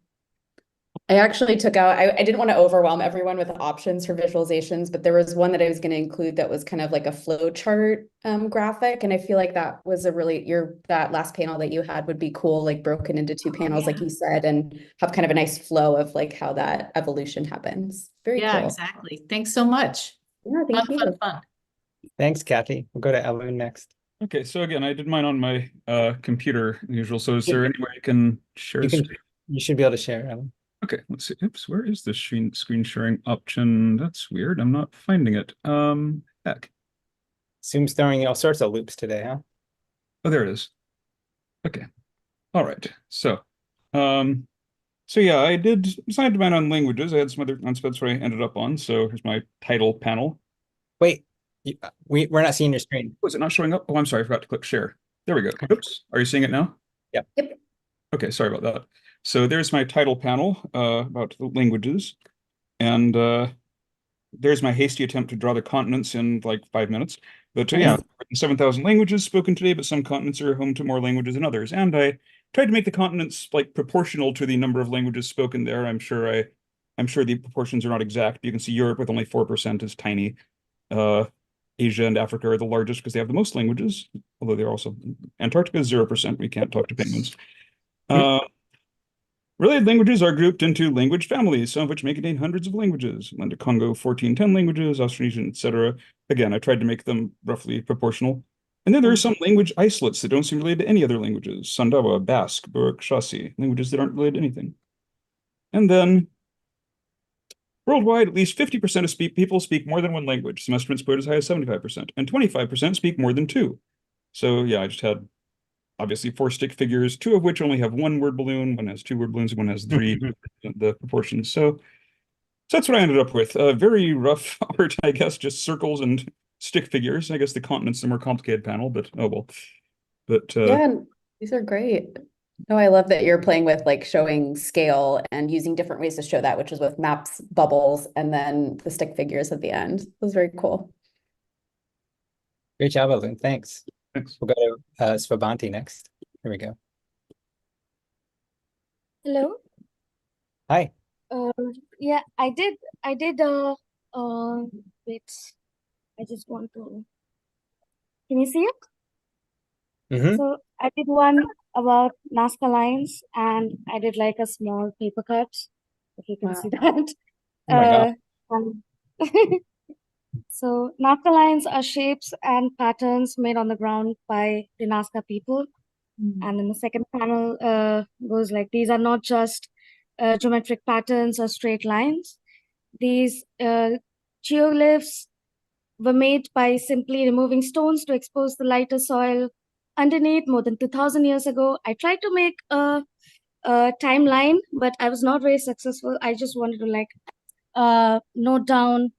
I actually took out, I didn't want to overwhelm everyone with options for visualizations, but there was one that I was going to include that was kind of like a flow chart graphic. And I feel like that was a really, that last panel that you had would be cool, like broken into 2 panels, like you said, and have kind of a nice flow of like how that evolution happens. Very cool. Exactly. Thanks so much. Yeah, thank you. Fun. Thanks, Kathy. We'll go to Ellen next. Okay, so again, I did mine on my computer usual. So is there any way I can share a screen? You should be able to share, Ellen. Okay, let's see. Oops, where is the screen sharing option? That's weird. I'm not finding it. Heck. Zoom's throwing all sorts of loops today, huh? Oh, there it is. Okay. All right. So yeah, I decided mine on languages. I had some other unspeds where I ended up on. So here's my title panel. Wait, we're not seeing your screen. Was it not showing up? Oh, I'm sorry. I forgot to click share. There we go. Oops. Are you seeing it now? Yep. Okay, sorry about that. So there's my title panel about the languages. And there's my hasty attempt to draw the continents in like 5 minutes. But yeah, 7,000 languages spoken today, but some continents are home to more languages than others. And I tried to make the continents like proportional to the number of languages spoken there. I'm sure the proportions are not exact. You can see Europe with only 4% is tiny. Asia and Africa are the largest because they have the most languages, although they're also Antarctica is 0%. We can't talk to penguins. Related languages are grouped into language families, some of which may contain hundreds of languages. Lenda Congo, 1410 languages, Austronesian, etc. Again, I tried to make them roughly proportional. And then there are some language isolates that don't seem related to any other languages. Sandawa, Basque, Buruk, Shasi, languages that aren't related to anything. And then worldwide, at least 50% of people speak more than one language. Some estimates put as high as 75%, and 25% speak more than 2. So yeah, I just had obviously 4 stick figures, 2 of which only have 1 word balloon, one has 2 word balloons, and one has 3, the proportions. So that's what I ended up with. Very rough art, I guess, just circles and stick figures. I guess the continent's the more complicated panel, but oh well. But yeah, these are great. Oh, I love that you're playing with like showing scale and using different ways to show that, which is with maps, bubbles, and then the stick figures at the end. It was very cool. Great job, Ellen. Thanks. Thanks. We'll go to Svabanti next. Here we go. Hello. Hi. Yeah, I did wait. I just want to. Can you see it? Mm-hmm. So I did one about Nazca lines, and I did like a small paper cut, if you can Wow. see that. Oh my God. Um, so Nazca lines are shapes and patterns made on the ground by the Nazca people. And then the second panel goes like, these are not just geometric patterns or straight lines. These geoglyphs were made by simply removing stones to expose the lighter soil underneath more than 2000 years ago. I tried to make a timeline, but I was not very successful. I just wanted to like note down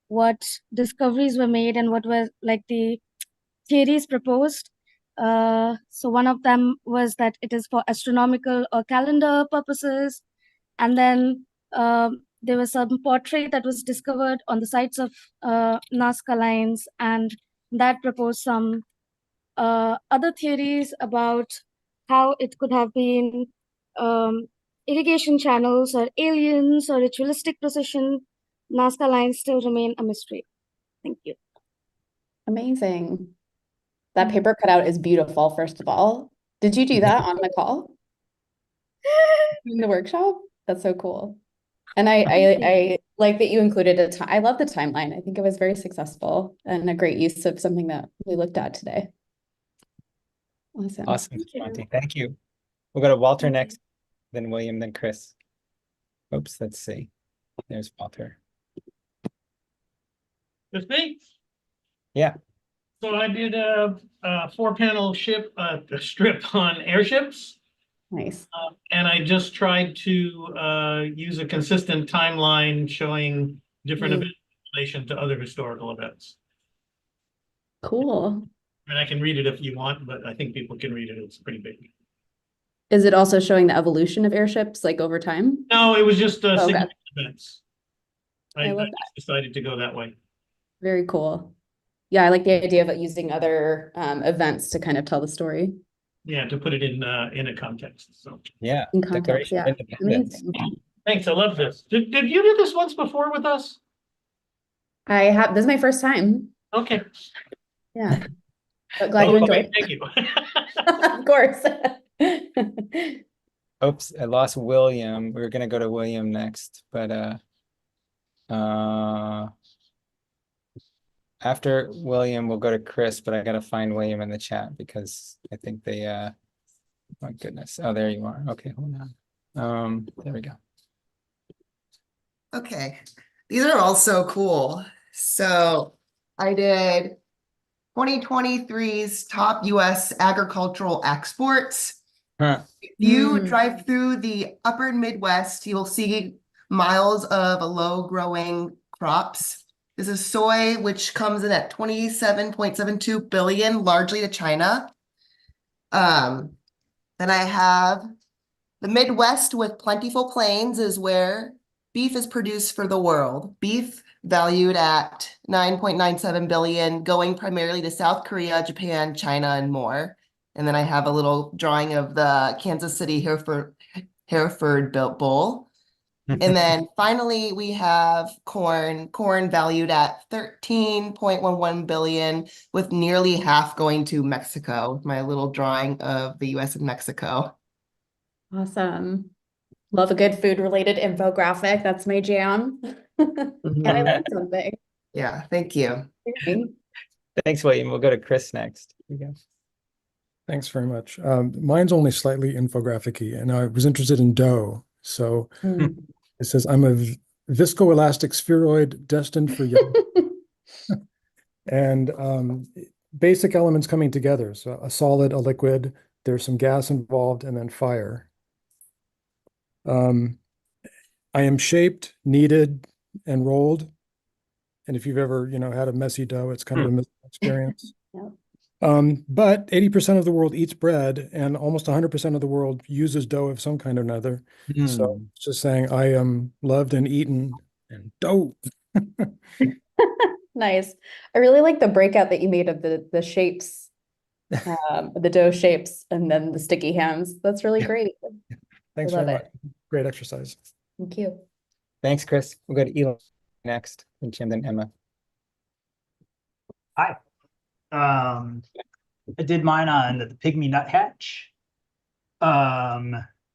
what discoveries were made and what were like the theories proposed. So one of them was that it is for astronomical or calendar purposes. And then there was some pottery that was discovered on the sites of Nazca lines, and that proposed some other theories about how it could have been um, irrigation channels or aliens or ritualistic precision. Nazca lines still remain a mystery. Thank you. Amazing. That paper cutout is beautiful, first of all. Did you do that on the call in the workshop? That's so cool. And I like that you included a time. I love the timeline. I think it was very successful and a great use of something that we looked at today. Awesome. Awesome, Thank you. Monty. Thank you. We'll go to Walter next, then William, then Chris. Oops, let's see. There's Walter. With me? Yeah. So I did a 4-panel strip on airships, Nice. and I just tried to use a consistent timeline showing different events in relation to other historical events. Cool. I mean, I can read it if you want, but I think people can read it. It's pretty big. Is it also showing the evolution of airships like over time? No, it was just Okay. significant events. I love I just decided to go that way. Very cool. Yeah, I like the idea of using other events to kind of tell the story. Yeah, to put it in a context. So Yeah. In context, Declaration of yeah. Independence. Amazing. thanks. I love this. Did you do this once before with us? This is my first time. Okay. Yeah. But glad you enjoyed. Thank you. Of course. Oops, I lost William. We were gonna go to William next, but after William, we'll go to Chris, but I gotta find William in the chat because I think they my goodness. Oh, there you are. Okay, hold on. There we go. Okay, these are all so cool. So I did 2023's top US agricultural exports. Huh. If you drive through the upper Midwest, you'll see miles of low growing crops. This is soy, which comes in at 27.72 billion, largely to China. Then I have the Midwest with plentiful plains is where beef is produced for the world. Beef valued at 9.97 billion, going primarily to South Korea, Japan, China, and more. And then I have a little drawing of the Kansas City Hereford Bowl. And then finally, we have corn valued at 13.11 billion, with nearly half going to Mexico. My little drawing of the US and Mexico. Awesome. Love a good food related infographic. That's my jam. And I learned something. Yeah, thank you. Thanks, William. We'll go to Chris next. Here we go. Thanks very much. Mine's only slightly infographic-y, and I was interested in dough. So it says, I'm a viscoelastic spheroid destined for young. And basic elements coming together. So a solid, a liquid, there's some gas involved, and then fire. I am shaped, kneaded, and rolled. And if you've ever, had a messy dough, it's kind of a messy experience. Yep. But 80% of the world eats bread, and almost 100% of the world uses dough of some kind or another. So it's just saying I am loved and eaten and dough. Nice. I really like the breakout that you made of the shapes, the dough shapes, and then the sticky hands. That's really great. Thanks I love very it. much. Great exercise. Thank you. Thanks, Chris. We'll go to Eli next, and Jim, then Emma. Hi. I did mine on the pygmy nuthatch.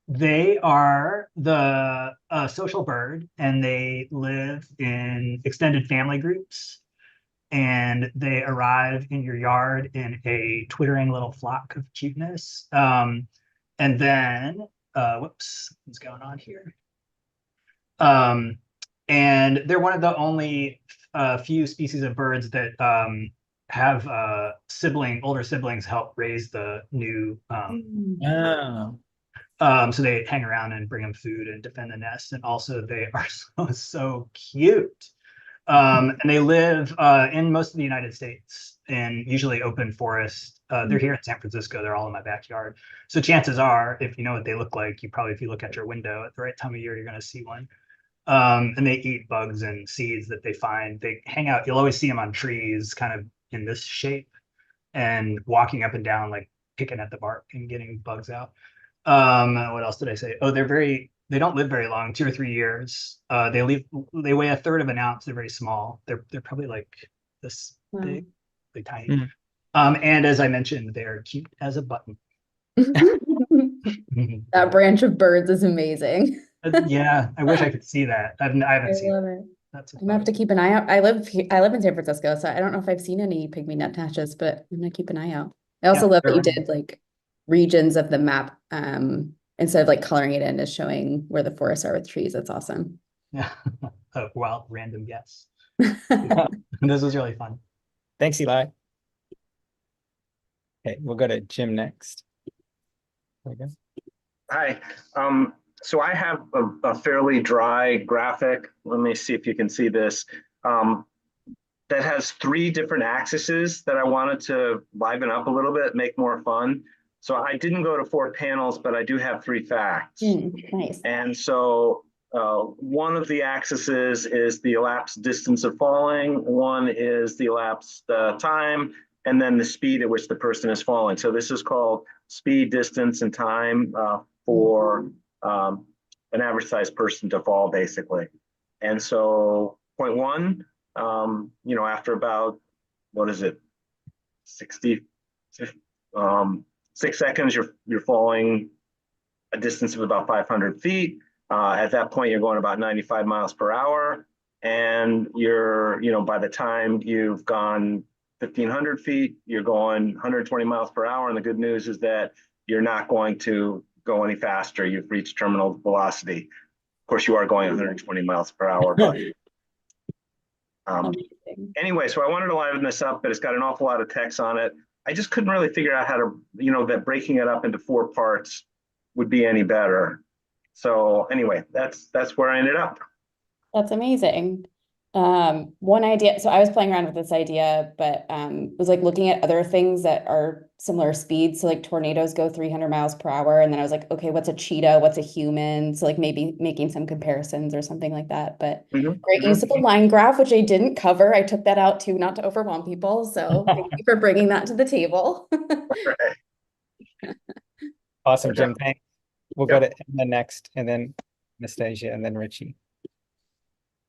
They are the social bird, and they live in extended family groups. And they arrive in your yard in a twittering little flock of cuteness. And then, whoops, what's going on here? And they're one of the only few species of birds that have older siblings help raise the new. So they hang around and bring them food and defend the nest. And also they are so cute. And they live in most of the United States in usually open forest. They're here in San Francisco. They're all in my backyard. So chances are, if you know what they look like, if you look at your window at the right time of year, you're going to see one. And they eat bugs and seeds that they find. They hang out. You'll always see them on trees, kind of in this shape, and walking up and down, like picking at the bark and getting bugs out. What else did I say? Oh, they don't live very long, 2 or 3 years. They weigh 1/3 of an ounce. They're very small. They're probably like this big, really tiny. And as I mentioned, they're cute as a button. That branch of birds is amazing. Yeah, I wish I could see that. I haven't seen love it. it. That's I'm gonna have to keep an eye out. I live in San Francisco, so I don't know if I've seen any pygmy nuthatches, but I'm gonna keep an eye out. I also love that you did like regions of the map instead of like coloring it in, is showing where the forests are with trees. That's awesome. Yeah, a wild random guess. This was really fun. Thanks, Eli. Okay, we'll go to Jim next. There we go. Hi. So I have a fairly dry graphic. Let me see if you can see this. That has 3 different axes that I wanted to liven up a little bit, make more fun. So I didn't go to 4 panels, but I do have 3 facts. Nice. And so one of the axes is the elapsed distance of falling. One is the elapsed time, and then the speed at which the person is falling. So this is called speed, distance, and time for an average sized person to fall, basically. And so point 1, after about, 6 seconds, you're falling a distance of about 500 feet. At that point, you're going about 95 miles per hour. And by the time you've gone 1,500 feet, you're going 120 miles per hour. And the good news is that you're not going to go any faster. You've reached terminal velocity. Of course, you are going 120 miles per hour, but anyway, so I wanted to liven this up, but it's got an awful lot of text on it. I just couldn't really figure out how to, that breaking it up into 4 parts would be any better. So anyway, that's where I ended up. That's amazing. One idea, so I was playing around with this idea, but was like looking at other things that are similar speeds. So like tornadoes go 300 miles per hour. And then I was like, okay, what's a cheetah? What's a human? So like maybe making some comparisons or something like that. But great use of the line graph, which I didn't cover. I took that out too, not to overwhelm people. So thank you for bringing that to the table. Awesome, Jim. Thanks. We'll go to Emma next, and then Anastasia, and then Richie.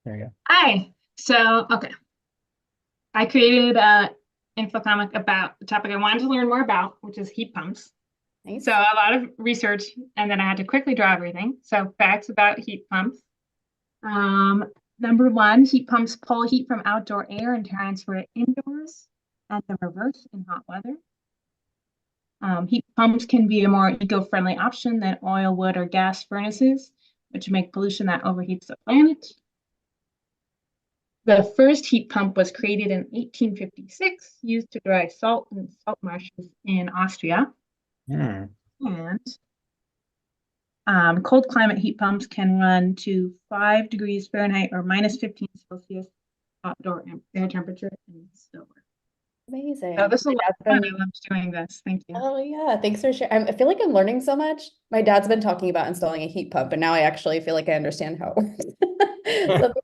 There you go. Hi. So, okay. I created an infocomic about the topic I wanted to learn more about, which is heat pumps. Nice. So a lot of research, and then I had to quickly draw everything. So facts about heat pumps. Number 1, heat pumps pull heat from outdoor air and transfer it indoors, and the reverse in hot weather. Heat pumps can be a more eco-friendly option than oil, wood, or gas furnaces, which make pollution that overheats the planet. The first heat pump was created in 1856, used to dry salt in salt marshes in Austria. And cold climate heat pumps can run to 5 degrees Fahrenheit or -15 Celsius outdoor air temperature and still work. Amazing. So this is a lot of fun. I loved doing this. Thank you. Oh yeah, thanks for sharing. I feel like I'm learning so much. My dad's been talking about installing a heat pump, and now I actually feel like I understand how it works.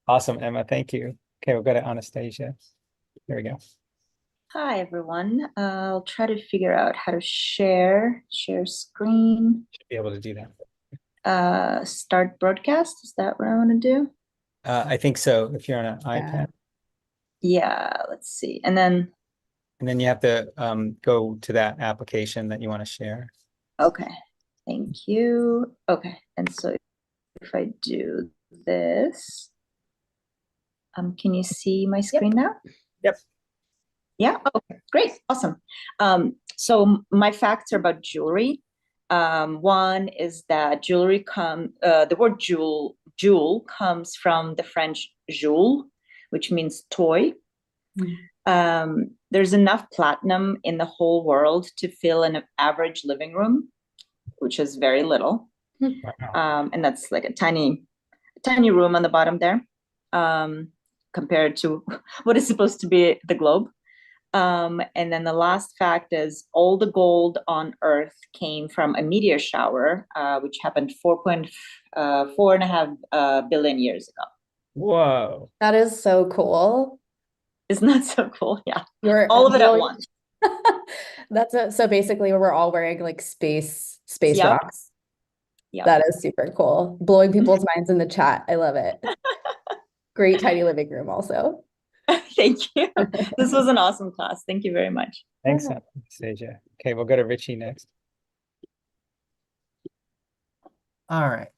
Awesome, Emma. Thank you. Okay, we'll go to Anastasia. There we go. Hi, everyone. I'll try to figure out how to share screen. Should be able to do that. Start broadcast. Is that what I want to do? I think so, if you're on an iPad. Yeah, let's see. And then And then you have to go to that application that you want to share. Okay, thank you. Okay, and so if I do this, can you see my screen now? Yep. Yeah, okay, great, awesome. So my facts are about jewelry. One is that the word jewel comes from the French joule, which means toy. There's enough platinum in the whole world to fill an average living room, which is very little. And that's like a tiny room on the bottom there, compared to what is supposed to be the globe. And then the last fact is all the gold on Earth came from a meteor shower, which happened 4.5 billion years ago. Whoa. That is so cool. Isn't that so cool? Yeah. You're all of it at once. So basically we're all wearing like space Yep. rocks. Yep. That is super cool. Blowing people's minds in the chat. I love it. Great tiny living room also. Thank you. This was an awesome class. Thank you very much. Thanks, Anastasia. Okay, we'll go to Richie next. All right.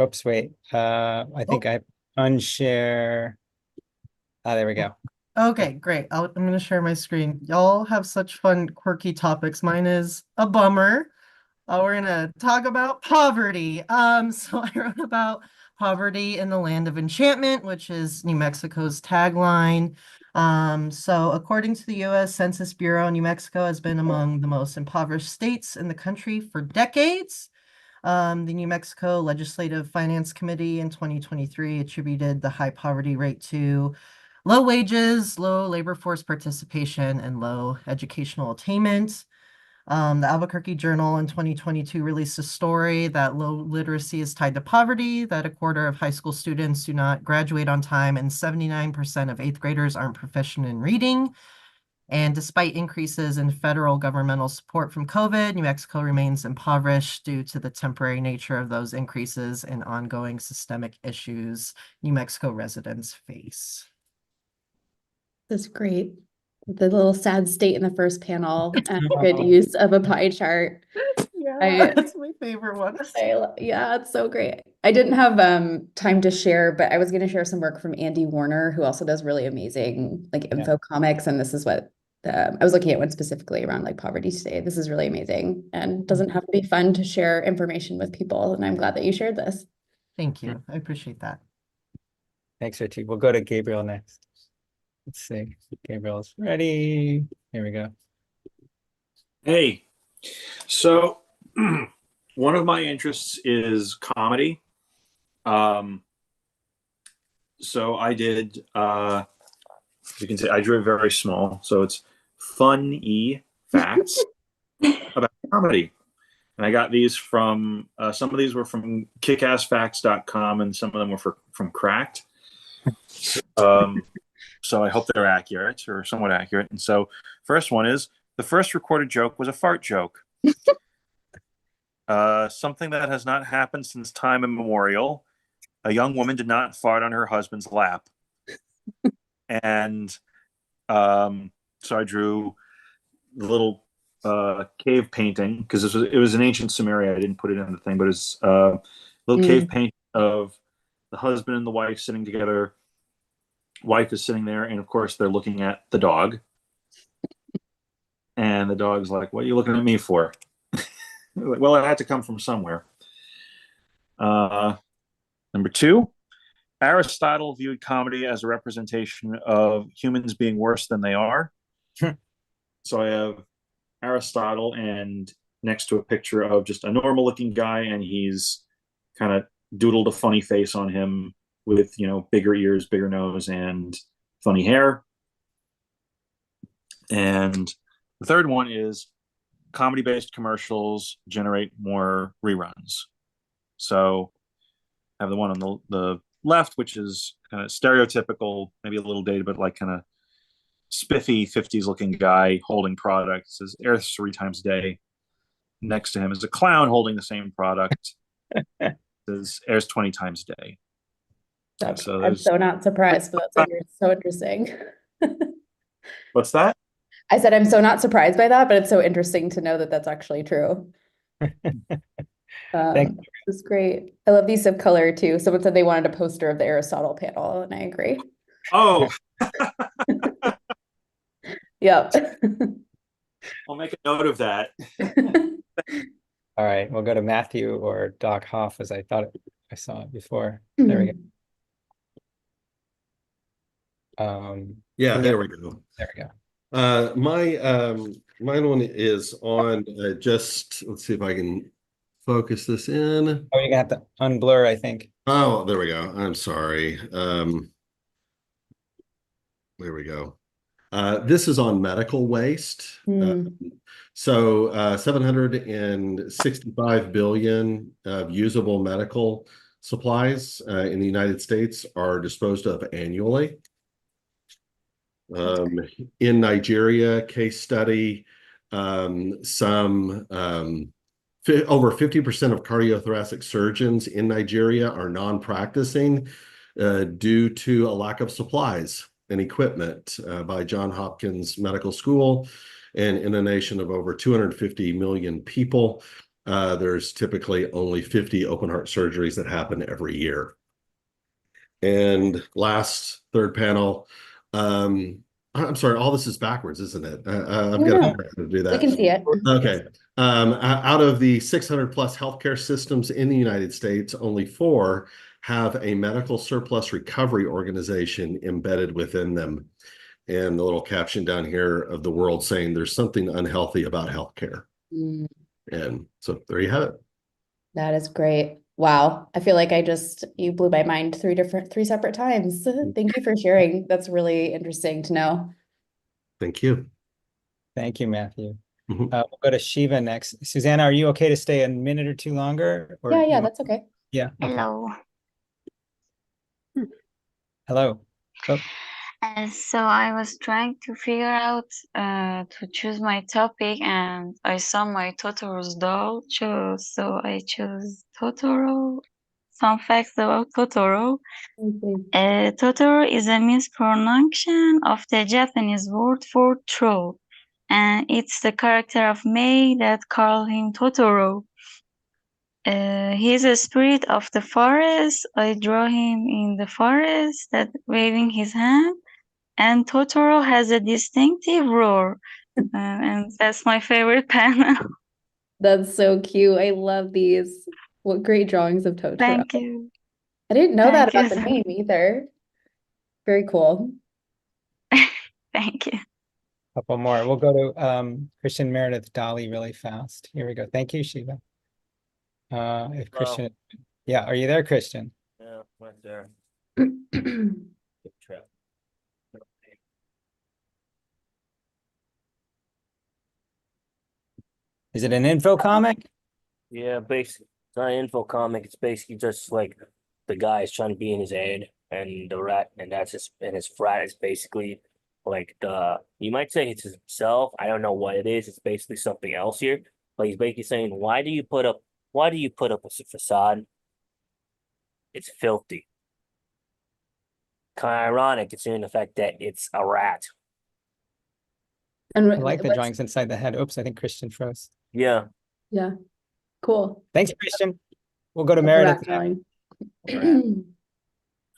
Oops, wait. I think I unshare. There we go. Okay, great. I'm going to share my screen. Y'all have such fun, quirky topics. Mine is a bummer. We're going to talk about poverty. So I wrote about poverty in the land of enchantment, which is New Mexico's tagline. So according to the U.S. Census Bureau, New Mexico has been among the most impoverished states in the country for decades. The New Mexico Legislative Finance Committee in 2023 attributed the high poverty rate to low wages, low labor force participation, and low educational attainment. The Albuquerque Journal in 2022 released a story that low literacy is tied to poverty, that a quarter of high school students do not graduate on time, and 79% of eighth graders aren't proficient in reading. And despite increases in federal governmental support from COVID, New Mexico remains impoverished due to the temporary nature of those increases and ongoing systemic issues New Mexico residents face. That's great. The little sad state in the first panel and good use of a pie chart. Yeah, that's my favorite one. Yeah, it's so great. I didn't have time to share, but I was going to share some work from Andy Warner, who also does really amazing like info comics. And this is what I was looking at one specifically around like poverty today. This is really amazing and doesn't have to be fun to share information with people. And I'm glad that you shared this. Thank you. I appreciate that. Thanks, Richie. We'll go to Gabriel next. Let's see. Gabriel's ready. Here we go. Hey, so one of my interests is comedy. So I did, you can say I drew it very small. So it's funny facts about comedy. And I got these from, some of these were from kickassfacts.com and some of them were from Cracked. So I hope they're accurate or somewhat accurate. And so first one is, the first recorded joke was a fart joke. Something that has not happened since time immemorial. A young woman did not fart on her husband's lap. And so I drew the little cave painting, because it was an ancient Sumeria. I didn't put it in the thing, but it's a little cave painting of the husband and the wife sitting together. Wife is sitting there, and of course they're looking at the dog. And the dog's like, "What are you looking at me for?" Well, it had to come from somewhere. Number two, Aristotle viewed comedy as a representation of humans being worse than they are. So I have Aristotle, and next to a picture of just a normal looking guy, and he's kind of doodled a funny face on him with, bigger ears, bigger nose, and funny hair. And the third one is comedy-based commercials generate more reruns. So I have the one on the left, which is kind of stereotypical, maybe a little dated, but like kind of spiffy 50s looking guy holding product. It says airs 3 times a day. Next to him is a clown holding the same product. It says airs 20 times a day. I'm so not surprised, but that's so interesting. What's that? I said I'm so not surprised by that, but it's so interesting to know that that's actually true. Thank This is great. I love the use of color too. Someone said they wanted a poster of the Aristotle panel, and I agree. Oh, Yep. I'll make a note of that. All right, we'll go to Matthew or Doc Hoff, as I thought I saw it before. There we go. Yeah, there we go. There we go. Mine one is on just, let's see if I can focus this in. Oh, you're gonna have to unblur, I think. Oh, there we go. I'm sorry. There we go. This is on medical waste. So 765 billion of usable medical supplies in the United States are disposed of annually. In Nigeria, case study, over 50% of cardiothoracic surgeons in Nigeria are non-practicing due to a lack of supplies and equipment by Johns Hopkins Medical School. And in a nation of over 250 million people, there's typically only 50 open heart surgeries that happen every year. And last, third panel, I'm sorry, all this is backwards, isn't it? I've got to figure out how to do that. We can see it. Okay. Out of the 600 plus healthcare systems in the United States, only 4 have a medical surplus recovery organization embedded within them. And the little caption down here of the world saying there's something unhealthy about healthcare. And so there you have it. That is great. Wow. I feel like you blew my mind 3 separate times. Thank you for sharing. That's really interesting to know. Thank you. Thank you, Matthew. We'll go to Shiva next. Susannah, are you okay to stay a minute or 2 longer? Or Yeah, that's okay. Yeah. Okay. Hello. Hello. Oh. So I was trying to figure out to choose my topic, and I saw my Totoro's doll chose, so I chose Totoro. Some facts about Totoro. Totoro is a mispronunciation of the Japanese word for troll, and it's the character of Mei that call him Totoro. He's a spirit of the forest. I draw him in the forest that waving his hand. And Totoro has a distinctive roar. And that's my favorite panel. That's so cute. I love these. What great drawings of Totoro. Thank you. I didn't know that Thank about the you. name either. Very cool. Thank you. Couple more. We'll go to Christian Meredith Dolly really fast. Here we go. Thank you, Shiva. If Christian, yeah, are you there, Christian? Yeah, right there. Is it an info comic? Yeah, basically, it's not an info comic. It's basically just like the guy is trying to be in his head, and the rat, and that's his, and his frat is basically like you might say it's himself. I don't know what it is. It's basically something else here. But he's basically saying, why do you put up a facade? It's filthy. Kind of ironic considering the fact that it's a rat. And I like the drawings inside the head. Oops, I think Christian froze. Yeah. Yeah. Cool. Thanks, Christian. We'll go to Love the Meredith. rat drawing.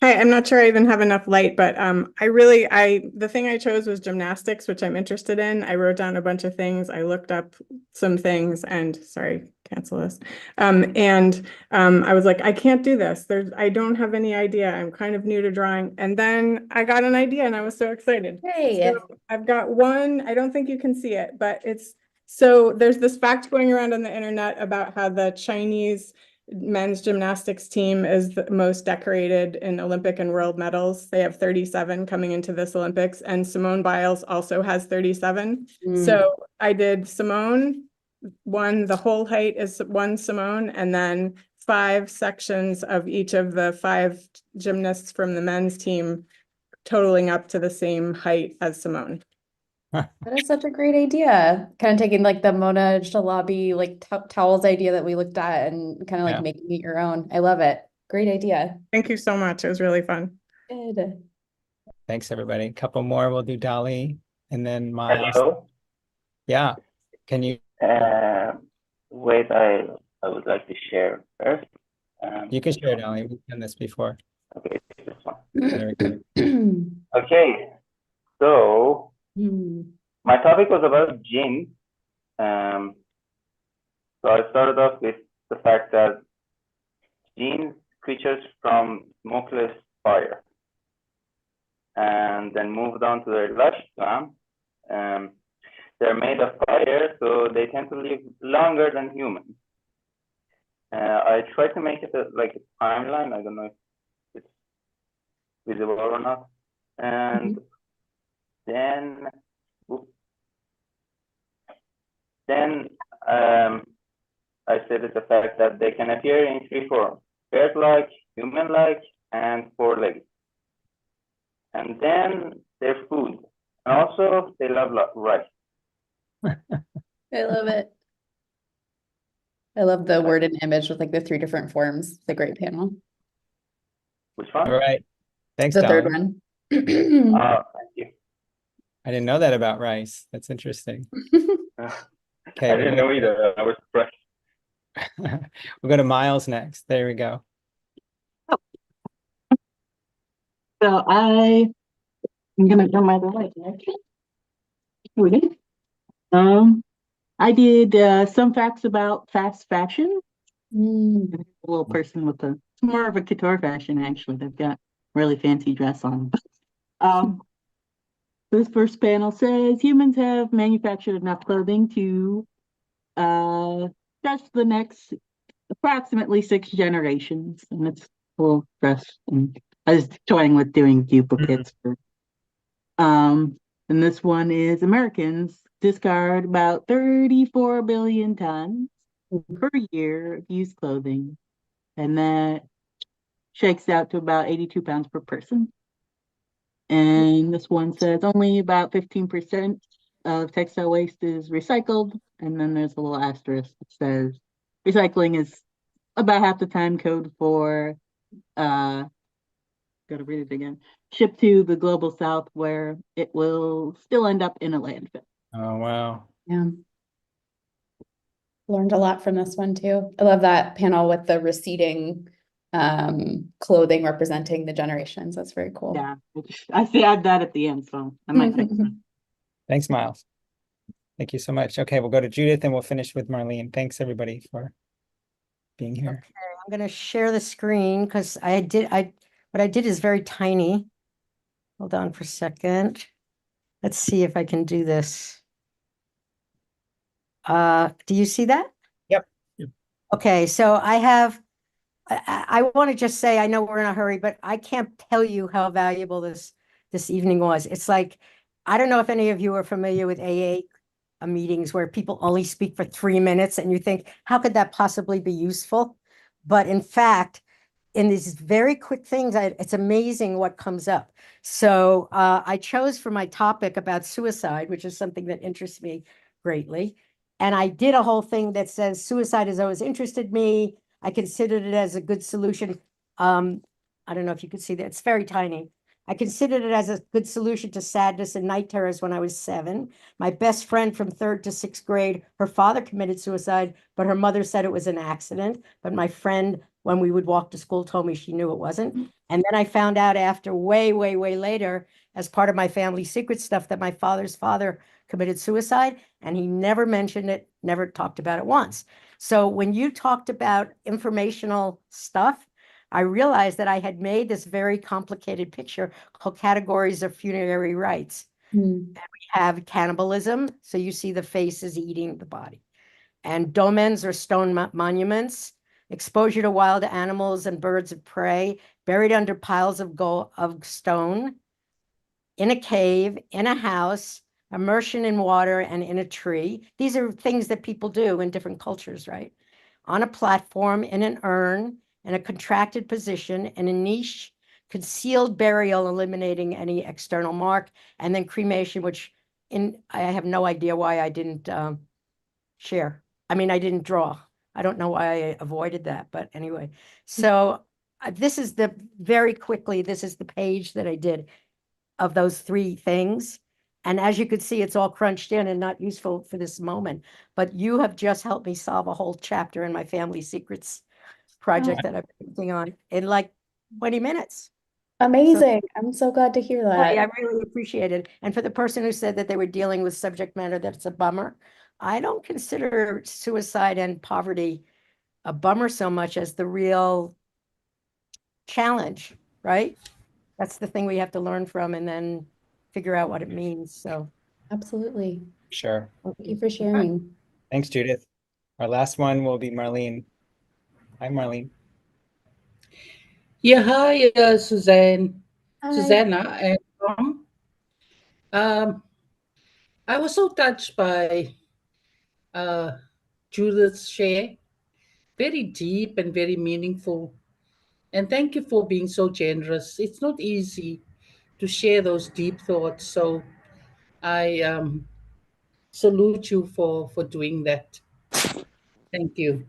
Hi, I'm not sure I even have enough light, but the thing I chose was gymnastics, which I'm interested in. I wrote down a bunch of things. I looked up some things and sorry, cancel this. I was like, I can't do this. I don't have any idea. I'm kind of new to drawing. And then I got an idea and I was so excited. Hey. So I've got one, I don't think you can see it, but there's this fact going around on the internet about how the Chinese men's gymnastics team is the most decorated in Olympic and world medals. They have 37 coming into this Olympics, and Simone Biles also has 37. So I did Simone, the whole height is one Simone, and then 5 sections of each of the 5 gymnasts from the men's team totaling up to the same height as Simone. That is such a great idea. Kind of taking like the Mona Chalabi like towels idea that we looked at and kind of like making it your own. I love it. Great idea. Thank you so much. It was really fun. Good. Thanks, everybody. Couple more. We'll do Dolly. and then Miles. Hello. Yeah, can you? Wait, I would like to share first. You can share it, Ali. We've done this before. Okay, this one. There we go. Okay, so my topic was about genes. So I started off with the fact that genes creatures from smokeless fire, and then moved on to their lifespan. They're made of fire, so they tend to live longer than humans. I tried to make it like a timeline. I don't know if it's visible or not. And then I stated the fact that they can appear in three forms: bird-like, human-like, and four-legged. And then their food. And also, they love rice. I love it. I love the word and image with like the three different forms. It's a great panel. Which one? All right. Thanks, The third Dolly. one. Thank you. I didn't know that about rice. That's interesting. Okay, I didn't know either. I was surprised. we'll go to Miles next. There we go. So I'm gonna go my way. I did some facts about fast fashion. A little person with it's more of a couture fashion, actually. They've got really fancy dress on. This first panel says humans have manufactured enough clothing to stretch the next approximately 6 generations, and it's full dress. And I was toying with doing duplicates for. And this one is Americans discard about 34 billion tons per year of used clothing, and that shakes out to about 82 pounds per person. And this one says only about 15% of textile waste is recycled, and then there's a little asterisk that says recycling is about half the time code for gotta read it again, shipped to the global south, where it will still end up in a landfill. Oh, wow. Yeah. Learned a lot from this one too. I love that panel with the receding clothing representing the generations. That's very cool. Yeah, I see add that at the end, so I might fix that. Thanks, Miles. Thank you so much. Okay, we'll go to Judith and we'll finish with Marlene. Thanks, everybody, for being here. I'm going to share the screen because what I did is very tiny. Hold on for a second. Let's see if I can do this. Do you see that? Yep. Okay, so I want to just say, I know we're in a hurry, but I can't tell you how valuable this evening was. It's like, I don't know if any of you are familiar with AA meetings where people only speak for 3 minutes and you think, how could that possibly be useful? But in fact, in these very quick things, it's amazing what comes up. So I chose for my topic about suicide, which is something that interests me greatly. And I did a whole thing that says suicide has always interested me. I considered it as a good solution. I don't know if you could see that. It's very tiny. I considered it as a good solution to sadness and night terrors when I was 7. My best friend from 3rd to 6th grade, her father committed suicide, but her mother said it was an accident. But my friend, when we would walk to school, told me she knew it wasn't. And then I found out after way later, as part of my family secret stuff, that my father's father committed suicide, and he never mentioned it, never talked about it once. So when you talked about informational stuff, I realized that I had made this very complicated picture called categories of funerary rites. And we have cannibalism, so you see the faces eating the body, and dolmens or stone monuments, exposure to wild animals and birds of prey, buried under piles of stone, in a cave, in a house, immersion in water, and in a tree. These are things that people do in different cultures, right? On a platform, in an urn, in a contracted position, in a niche, concealed burial, eliminating any external mark, and then cremation, which I have no idea why I didn't share. I mean, I didn't draw. I don't know why I avoided that, but anyway. So this is very quickly, this is the page that I did of those 3 things. And as you could see, it's all crunched in and not useful for this moment. But you have just helped me solve a whole chapter in my family secrets project that I've been working on in like 20 minutes. Amazing. I'm so glad to hear Really, that. I really appreciate it. And for the person who said that they were dealing with subject matter that's a bummer, I don't consider suicide and poverty a bummer so much as the real challenge, right? That's the thing we have to learn from and then figure out what it means. So Absolutely. Sure. Thank you for sharing. Thanks, Judith. Our last one will be Marlene. Hi, Marlene. Yeah, hi, Suzanne, Hi. Susanna, and Tom. I was so touched by Judith's share, very deep and very meaningful. And thank you for being so generous. It's not easy to share those deep thoughts. So I salute you for doing that. Thank you.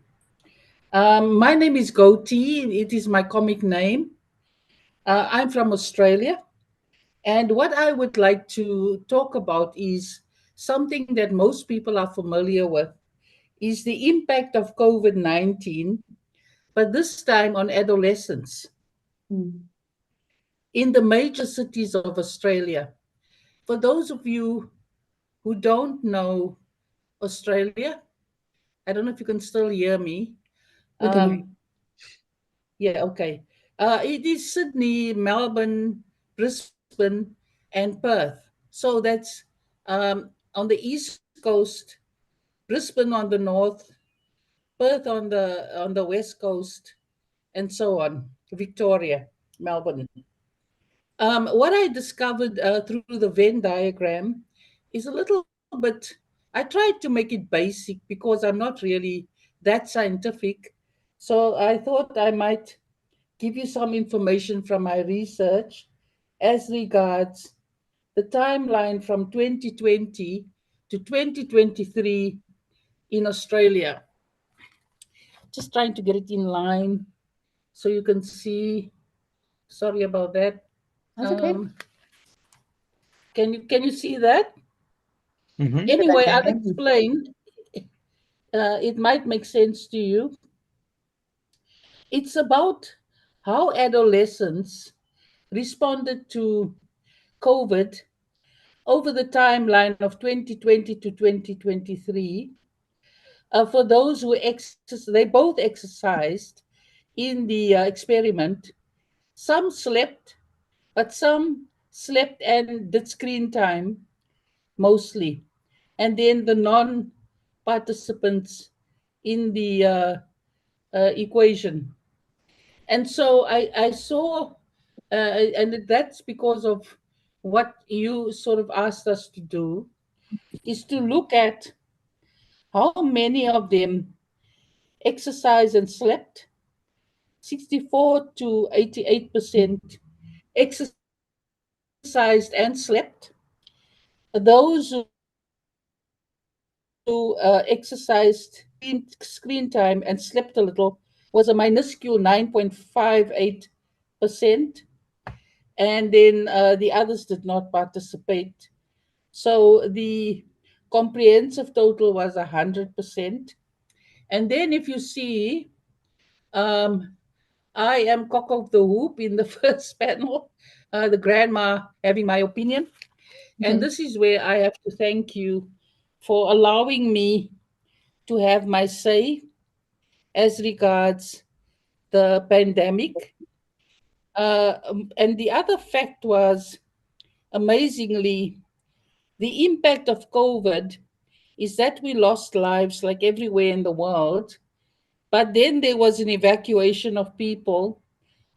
My name is Goatee. It is my comic name. I'm from Australia. And what I would like to talk about is something that most people are familiar with, is the impact of COVID-19, but this time on adolescents in the major cities of Australia. For those of you who don't know Australia, I don't know if you can still hear me. We can hear you. Yeah, okay. It is Sydney, Melbourne, Brisbane, and Perth. So that's on the east coast, Brisbane on the north, Perth on the west coast, and so on. Victoria, Melbourne. What I discovered through the Venn diagram is a little bit. I tried to make it basic because I'm not really that scientific. So I thought I might give you some information from my research as regards the timeline from 2020 to 2023 in Australia. Just trying to get it in line so you can see. Sorry about that. That's okay. Can you see that? Mm-hmm. Anyway, I'll explain. It might make sense to you. It's about how adolescents responded to COVID over the timeline of 2020 to 2023. For those who they both exercised in the experiment. Some slept, but some slept and did screen time mostly. And then the non-participants in the equation. And so I saw, and that's because of what you sort of asked us to do, is to look at how many of them exercised and slept. 64 to 88% exercised and slept. Those who exercised screen time and slept a little was a minuscule 9.58%. And then the others did not participate. So the comprehensive total was 100%. And then if you see, I am cock of the hoop in the first panel, the grandma having my opinion. And this is where I have to thank you for allowing me to have my say as regards the pandemic. And the other fact was, amazingly, the impact of COVID is that we lost lives like everywhere in the world. But then there was an evacuation of people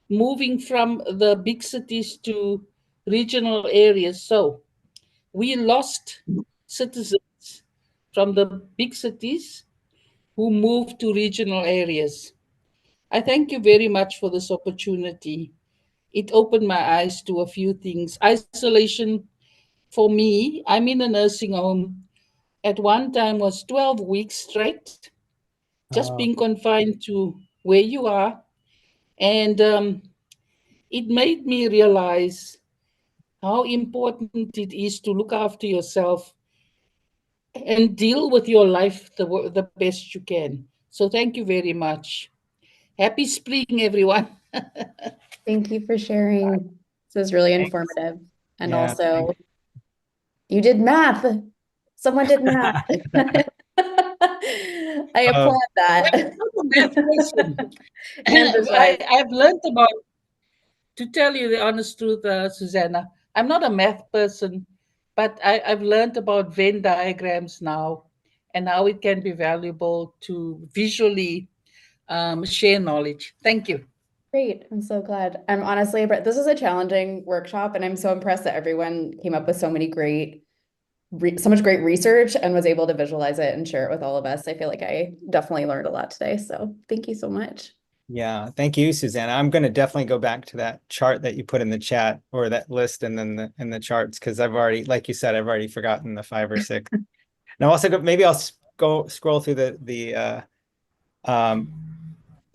moving from the big cities to regional areas. So we lost citizens from the big cities who moved to regional areas. I thank you very much for this opportunity. It opened my eyes to a few things. Isolation for me, I'm in a nursing home, at one time was 12 weeks straight, just being confined to where you are. And it made me realize how important it is to look after yourself and deal with your life the best you can. So thank you very much. Happy spring, everyone. Thank you for sharing. This was really informative. And Yeah, also, you did math. Someone did math. I applaud that. I'm not a math person. Emphasize. I've learned about, to tell you the honest truth, Susannah, I'm not a math person, but I've learned about Venn diagrams now and how it can be valuable to visually share knowledge. Thank you. Great. I'm so glad. I'm honestly, but this is a challenging workshop, and I'm so impressed that everyone came up with so many so much great research and was able to visualize it and share it with all of us. I feel like I definitely learned a lot today. So thank you so much. Yeah, thank you, Susanna. I'm going to definitely go back to that chart that you put in the chat, or that list, and then in the charts, because I've already, like you said, I've already forgotten the 5 or 6. And also maybe I'll go scroll through the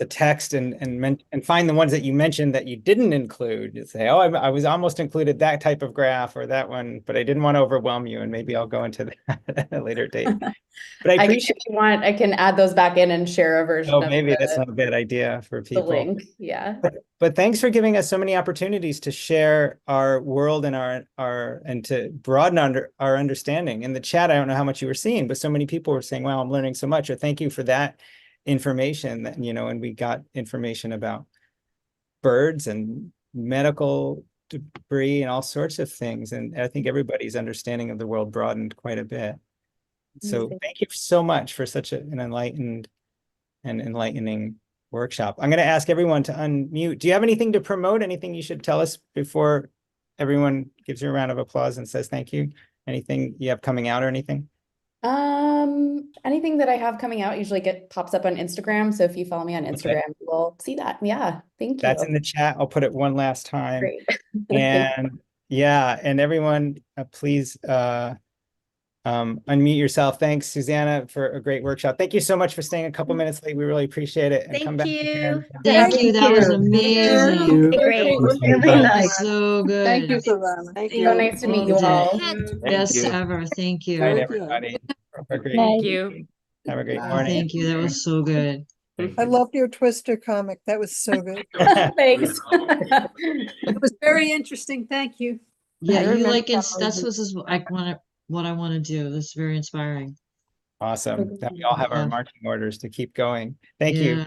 text and find the ones that you mentioned that you didn't include. You say, oh, I was almost included that type of graph or that one, but I didn't want to overwhelm you, and maybe I'll go into that at a later date. But I appreciate. If you want, I can add those back in and share a version Oh, of maybe that's not a bad idea for the people. link. Yeah. But thanks for giving us so many opportunities to share our world and and to broaden our understanding. In the chat, I don't know how much you were seeing, but so many people were saying, wow, I'm learning so much, or thank you for that information. That, and we got information about birds and medical debris and all sorts of things. And I think everybody's understanding of the world broadened quite a bit. So thank you so much for such an enlightened and enlightening workshop. I'm going to ask everyone to unmute. Do you have anything to promote? Anything you should tell us before everyone gives you a round of applause and says thank you? Anything you have coming out or anything? Anything that I have coming out usually pops up on Instagram. So if you follow me on Instagram, you will see that. Yeah. Thank you. That's in the chat. I'll put it one last time. Great. And yeah, and everyone, please unmute yourself. Thanks, Susanna, for a great workshop. Thank you so much for staying a couple minutes late. We really appreciate it. And come back again. Thank you. That was amazing. Great. Really nice. So good. Thank you, Susannah. Thank you. So nice to meet you all. Best ever. Thank you. Good night, everybody. Have a great Thank you. Have a great morning. Thank you. That was so good. I loved your Twister comic. That was so good. Thanks. It was very interesting. Thank you. Yeah, you like it. This is what I want to do. This is very inspiring. Awesome. That we all have our marching orders to keep going. Thank you.